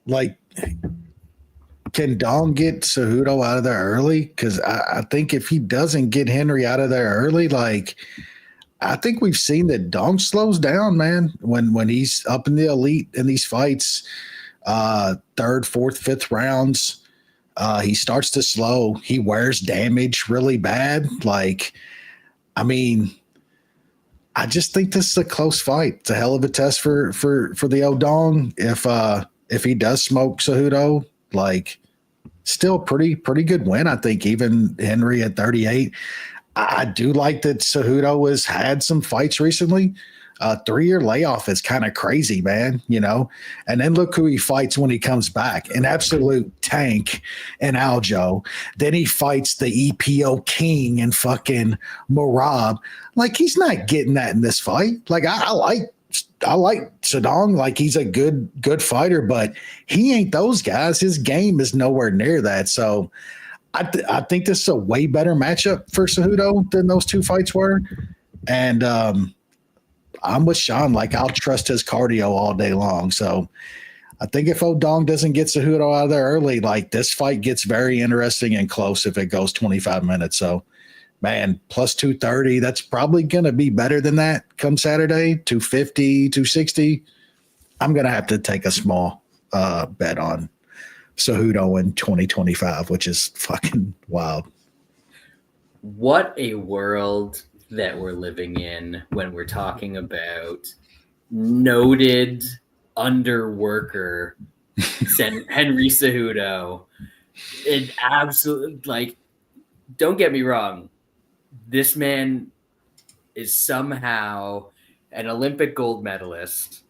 like, can Dong get Cejudo out of there early? Because I think if he doesn't get Henry out of there early, like, I think we've seen that Dong slows down, man. When he's up in the elite in these fights, third, fourth, fifth rounds. He starts to slow. He wears damage really bad. Like, I mean, I just think this is a close fight. It's a hell of a test for the Odong. If he does smoke Cejudo, like, still pretty good win. I think even Henry at 38. I do like that Cejudo has had some fights recently. 3-year layoff is kind of crazy, man, and then look who he fights when he comes back, an absolute tank in Aljo. Then he fights the EPO king and fucking Merab. Like, he's not getting that in this fight. Like, I like Sedong. Like, he's a good fighter, but he ain't those guys. His game is nowhere near that. So I think this is a way better matchup for Cejudo than those two fights were. And, I'm with Sean. Like, I'll trust his cardio all day long. So I think if Odong doesn't get Cejudo out of there early, like, this fight gets very interesting and close if it goes 25 minutes. So, man, plus 230, that's probably going to be better than that come Saturday, 250, 260. I'm going to have to take a small bet on Cejudo in 2025, which is fucking wild. What a world that we're living in when we're talking about noted underworker Henry Cejudo. It absolutely, like, don't get me wrong, this man is somehow an Olympic gold medalist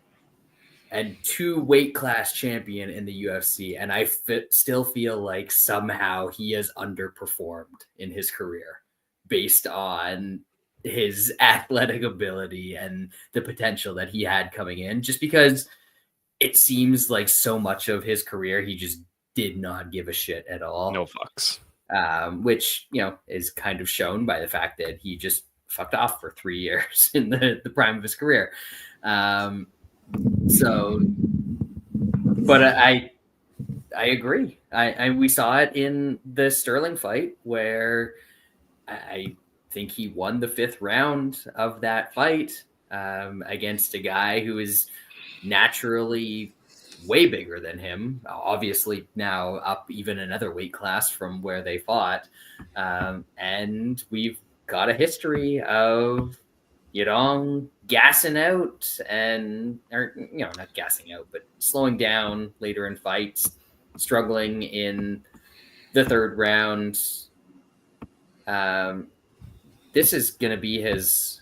and 2 weight class champion in the UFC, and I still feel like somehow he has underperformed in his career based on his athletic ability and the potential that he had coming in, just because it seems like so much of his career he just did not give a shit at all. No fucks. Which, is kind of shown by the fact that he just fucked off for 3 years in the prime of his career. But I agree. We saw it in the Sterling fight where I think he won the 5th round of that fight against a guy who is naturally way bigger than him, obviously now up even another weight class from where they fought. And we've got a history of Yadong gassing out not gassing out, but slowing down later in fights, struggling in the 3rd round. This is going to be his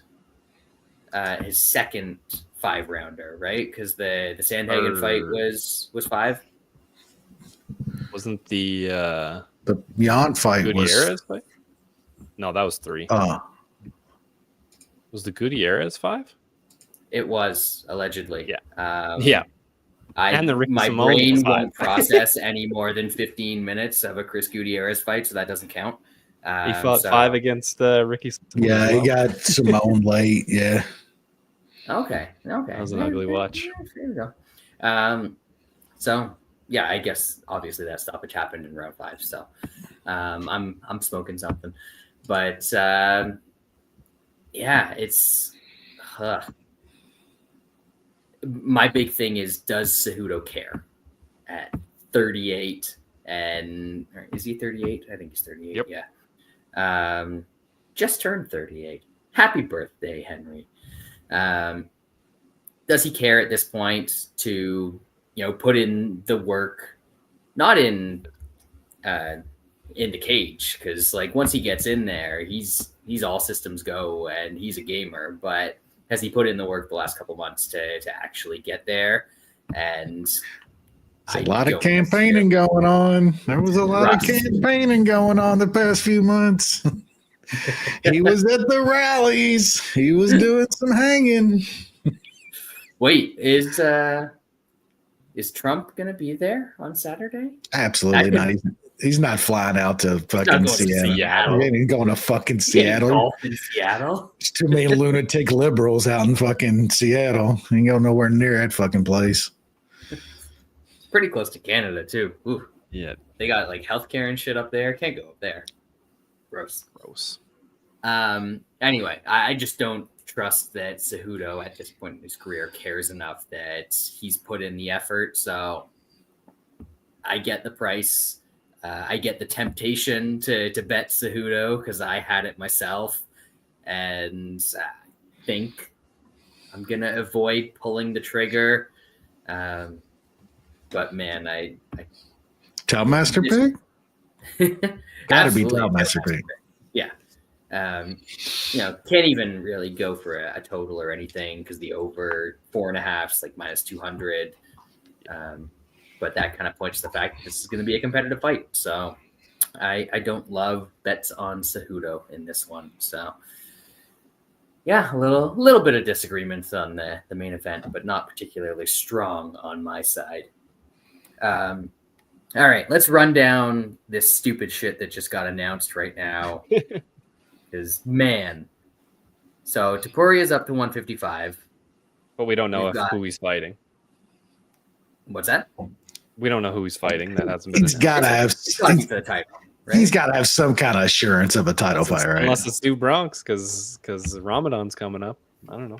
second 5-rounder, right? Because the Sandhagen fight was 5. Wasn't the The Jan fight was. Gutierrez fight? No, that was 3. Was the Gutierrez 5? It was allegedly. Yeah. Yeah. And the Ricky my Simone brain 5. won't process any more than 15 minutes of a Chris Gutierrez fight, so that doesn't count. He fought 5 against Ricky Simone. Yeah, he got Simone late. Yeah. Okay. That was an ugly watch. Yeah, there we go. So yeah, I guess obviously that stoppage happened in round 5. So I'm smoking something, but yeah, it's. My big thing is, does Cejudo care at 38? And is he 38? I think he's 38. Yep. Yeah. Just turned 38. Happy birthday, Henry. Does he care at this point to, put in the work, not in the cage, because like once he gets in there, he's all systems go and he's a gamer, but has he put in the work the last couple months to actually get there? And there's a lot of campaigning going on. There was a lot of campaigning going on the past few months. He was at the rallies. He was doing some hanging. Wait, is Trump going to be there on Saturday? Absolutely not. He's not flying out to fucking Seattle. He ain't going to fucking Seattle. Golf in Seattle. There's too many lunatic liberals out in fucking Seattle. He ain't going nowhere near that fucking place. It's pretty close to Canada too. Ooh. Yeah. They got like healthcare and shit up there. Can't go up there. Gross. Anyway, I just don't trust that Cejudo at this point in his career cares enough that he's put in the effort. So I get the price. I get the temptation to bet Cejudo because I had it myself, and I think I'm gonna avoid pulling the trigger. But man, I Toutmaster pick? Gotta be Toutmaster pick. Yeah. Can't even really go for a total or anything because the over 4.5 is like minus 200. But that kind of points to the fact that this is going to be a competitive fight. So I don't love bets on Cejudo in this one. So yeah, a little bit of disagreement on the main event, but not particularly strong on my side. All right, let's run down this stupid shit that just got announced right now. Because man, so Topuria is up to 155, but we don't know who he's fighting. What's that? We don't know who he's fighting. That hasn't been. He's got to have the title. Right? He's got to have some kind of assurance of a title fight, right? Unless it's Stu Bronx, because Ramadan's coming up. I don't know.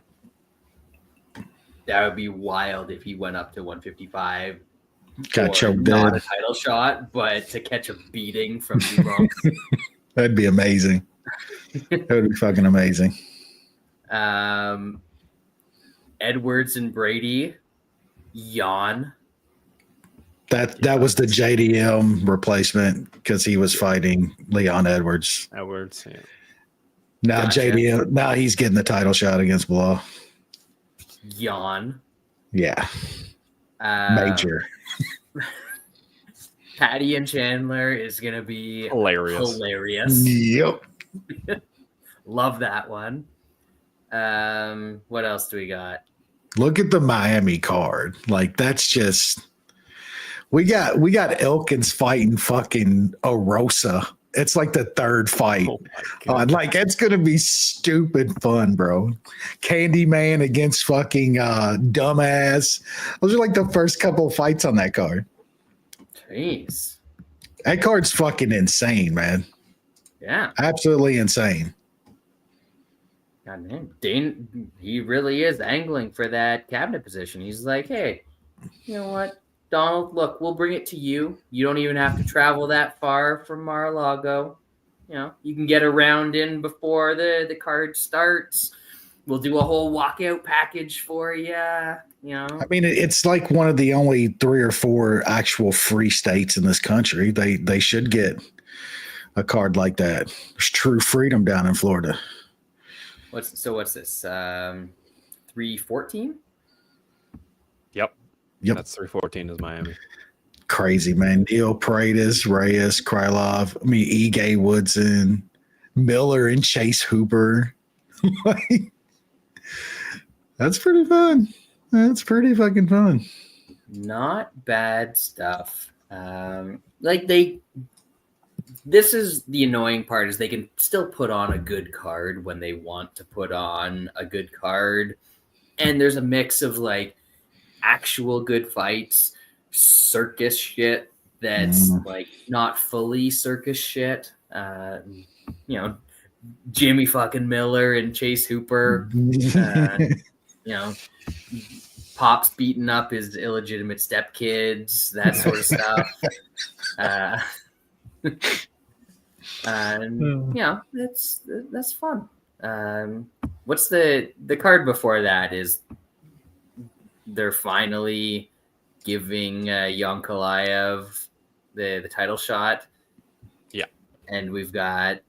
That would be wild if he went up to 155. Got choked not dead. A title shot, but to catch a beating from Stu Bronx. That'd be amazing. That would be fucking amazing. Edwards and Brady, yawn. That was the JDM replacement because he was fighting Leon Edwards. Yeah. Now Gotcha. JDM. Now he's getting the title shot against Blah. Yawn. Yeah. Major. Patty and Chandler is gonna be hilarious. Yep. Love that one. What else do we got? Look at the Miami card. Like that's just we got Elkins fighting fucking Orosa. It's like the third fight. Like it's gonna be stupid fun, bro. Candyman against fucking dumbass. Those are like the first couple of fights on that card. Jeez. That card's fucking insane, man. Yeah. Absolutely insane. God damn. Dane, he really is angling for that cabinet position. He's like, hey, you know what, Donald, look, we'll bring it to you. You don't even have to travel that far from Mar-a-Lago. You can get around in before the card starts. We'll do a whole walkout package for you. I mean, it's like one of the only 3 or 4 actual free states in this country. They should get a card like that. There's true freedom down in Florida. What's this? 314? Yep. Yep. That's 314 is Miami. Crazy, man. Neil Paredes, Reyes, Krylov. I mean, Ige Woodson, Miller, and Chase Hooper. Like, that's pretty fun. That's pretty fucking fun. Not bad stuff. This is the annoying part, is they can still put on a good card when they want to put on a good card. And there's a mix of like actual good fights, circus shit that's like not fully circus shit. Jimmy fucking Miller and Chase Hooper, Pop's beating up his illegitimate stepkids, that sort of stuff. That's fun. What's the card before that? Is they're finally giving Yankalaev the title shot. Yeah, and we've got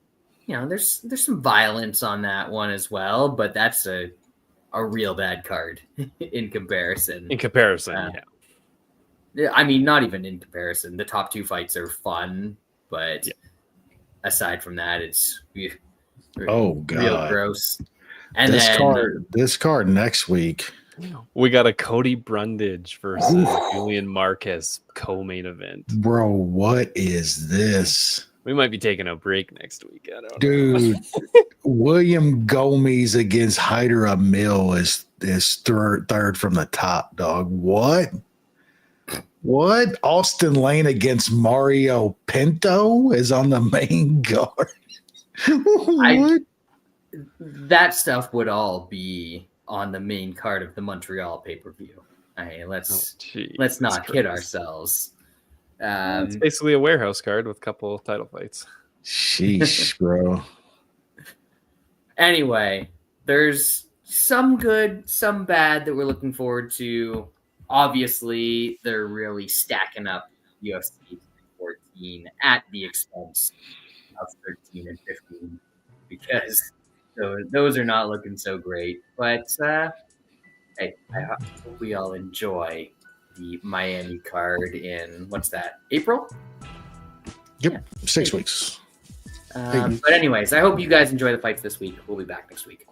there's some violence on that one as well, but that's a real bad card in comparison. Yeah. I mean, not even in comparison. The top two fights are fun, but aside from that, it's oh god, real gross. And this card next week, we got a Cody Brundage versus Julian Marquez co-main event. Bro, what is this? We might be taking a break next week. I don't know. Dude, William Gomes against Hyder Amil is third from the top, dog. What? Austin Lane against Mario Pinto is on the main card. What? That stuff would all be on the main card of the Montreal pay-per-view. Let's not kid ourselves. It's basically a warehouse card with a couple of title fights. Sheesh, bro. Anyway, there's some good, some bad that we're looking forward to. Obviously, they're really stacking up UFC 14 at the expense of 13 and 15 because those are not looking so great. But hey, I hope we all enjoy the Miami card in, what's that, April? Yep, yeah. 6 weeks. But anyways, I hope you guys enjoy the fights this week. We'll be back next week.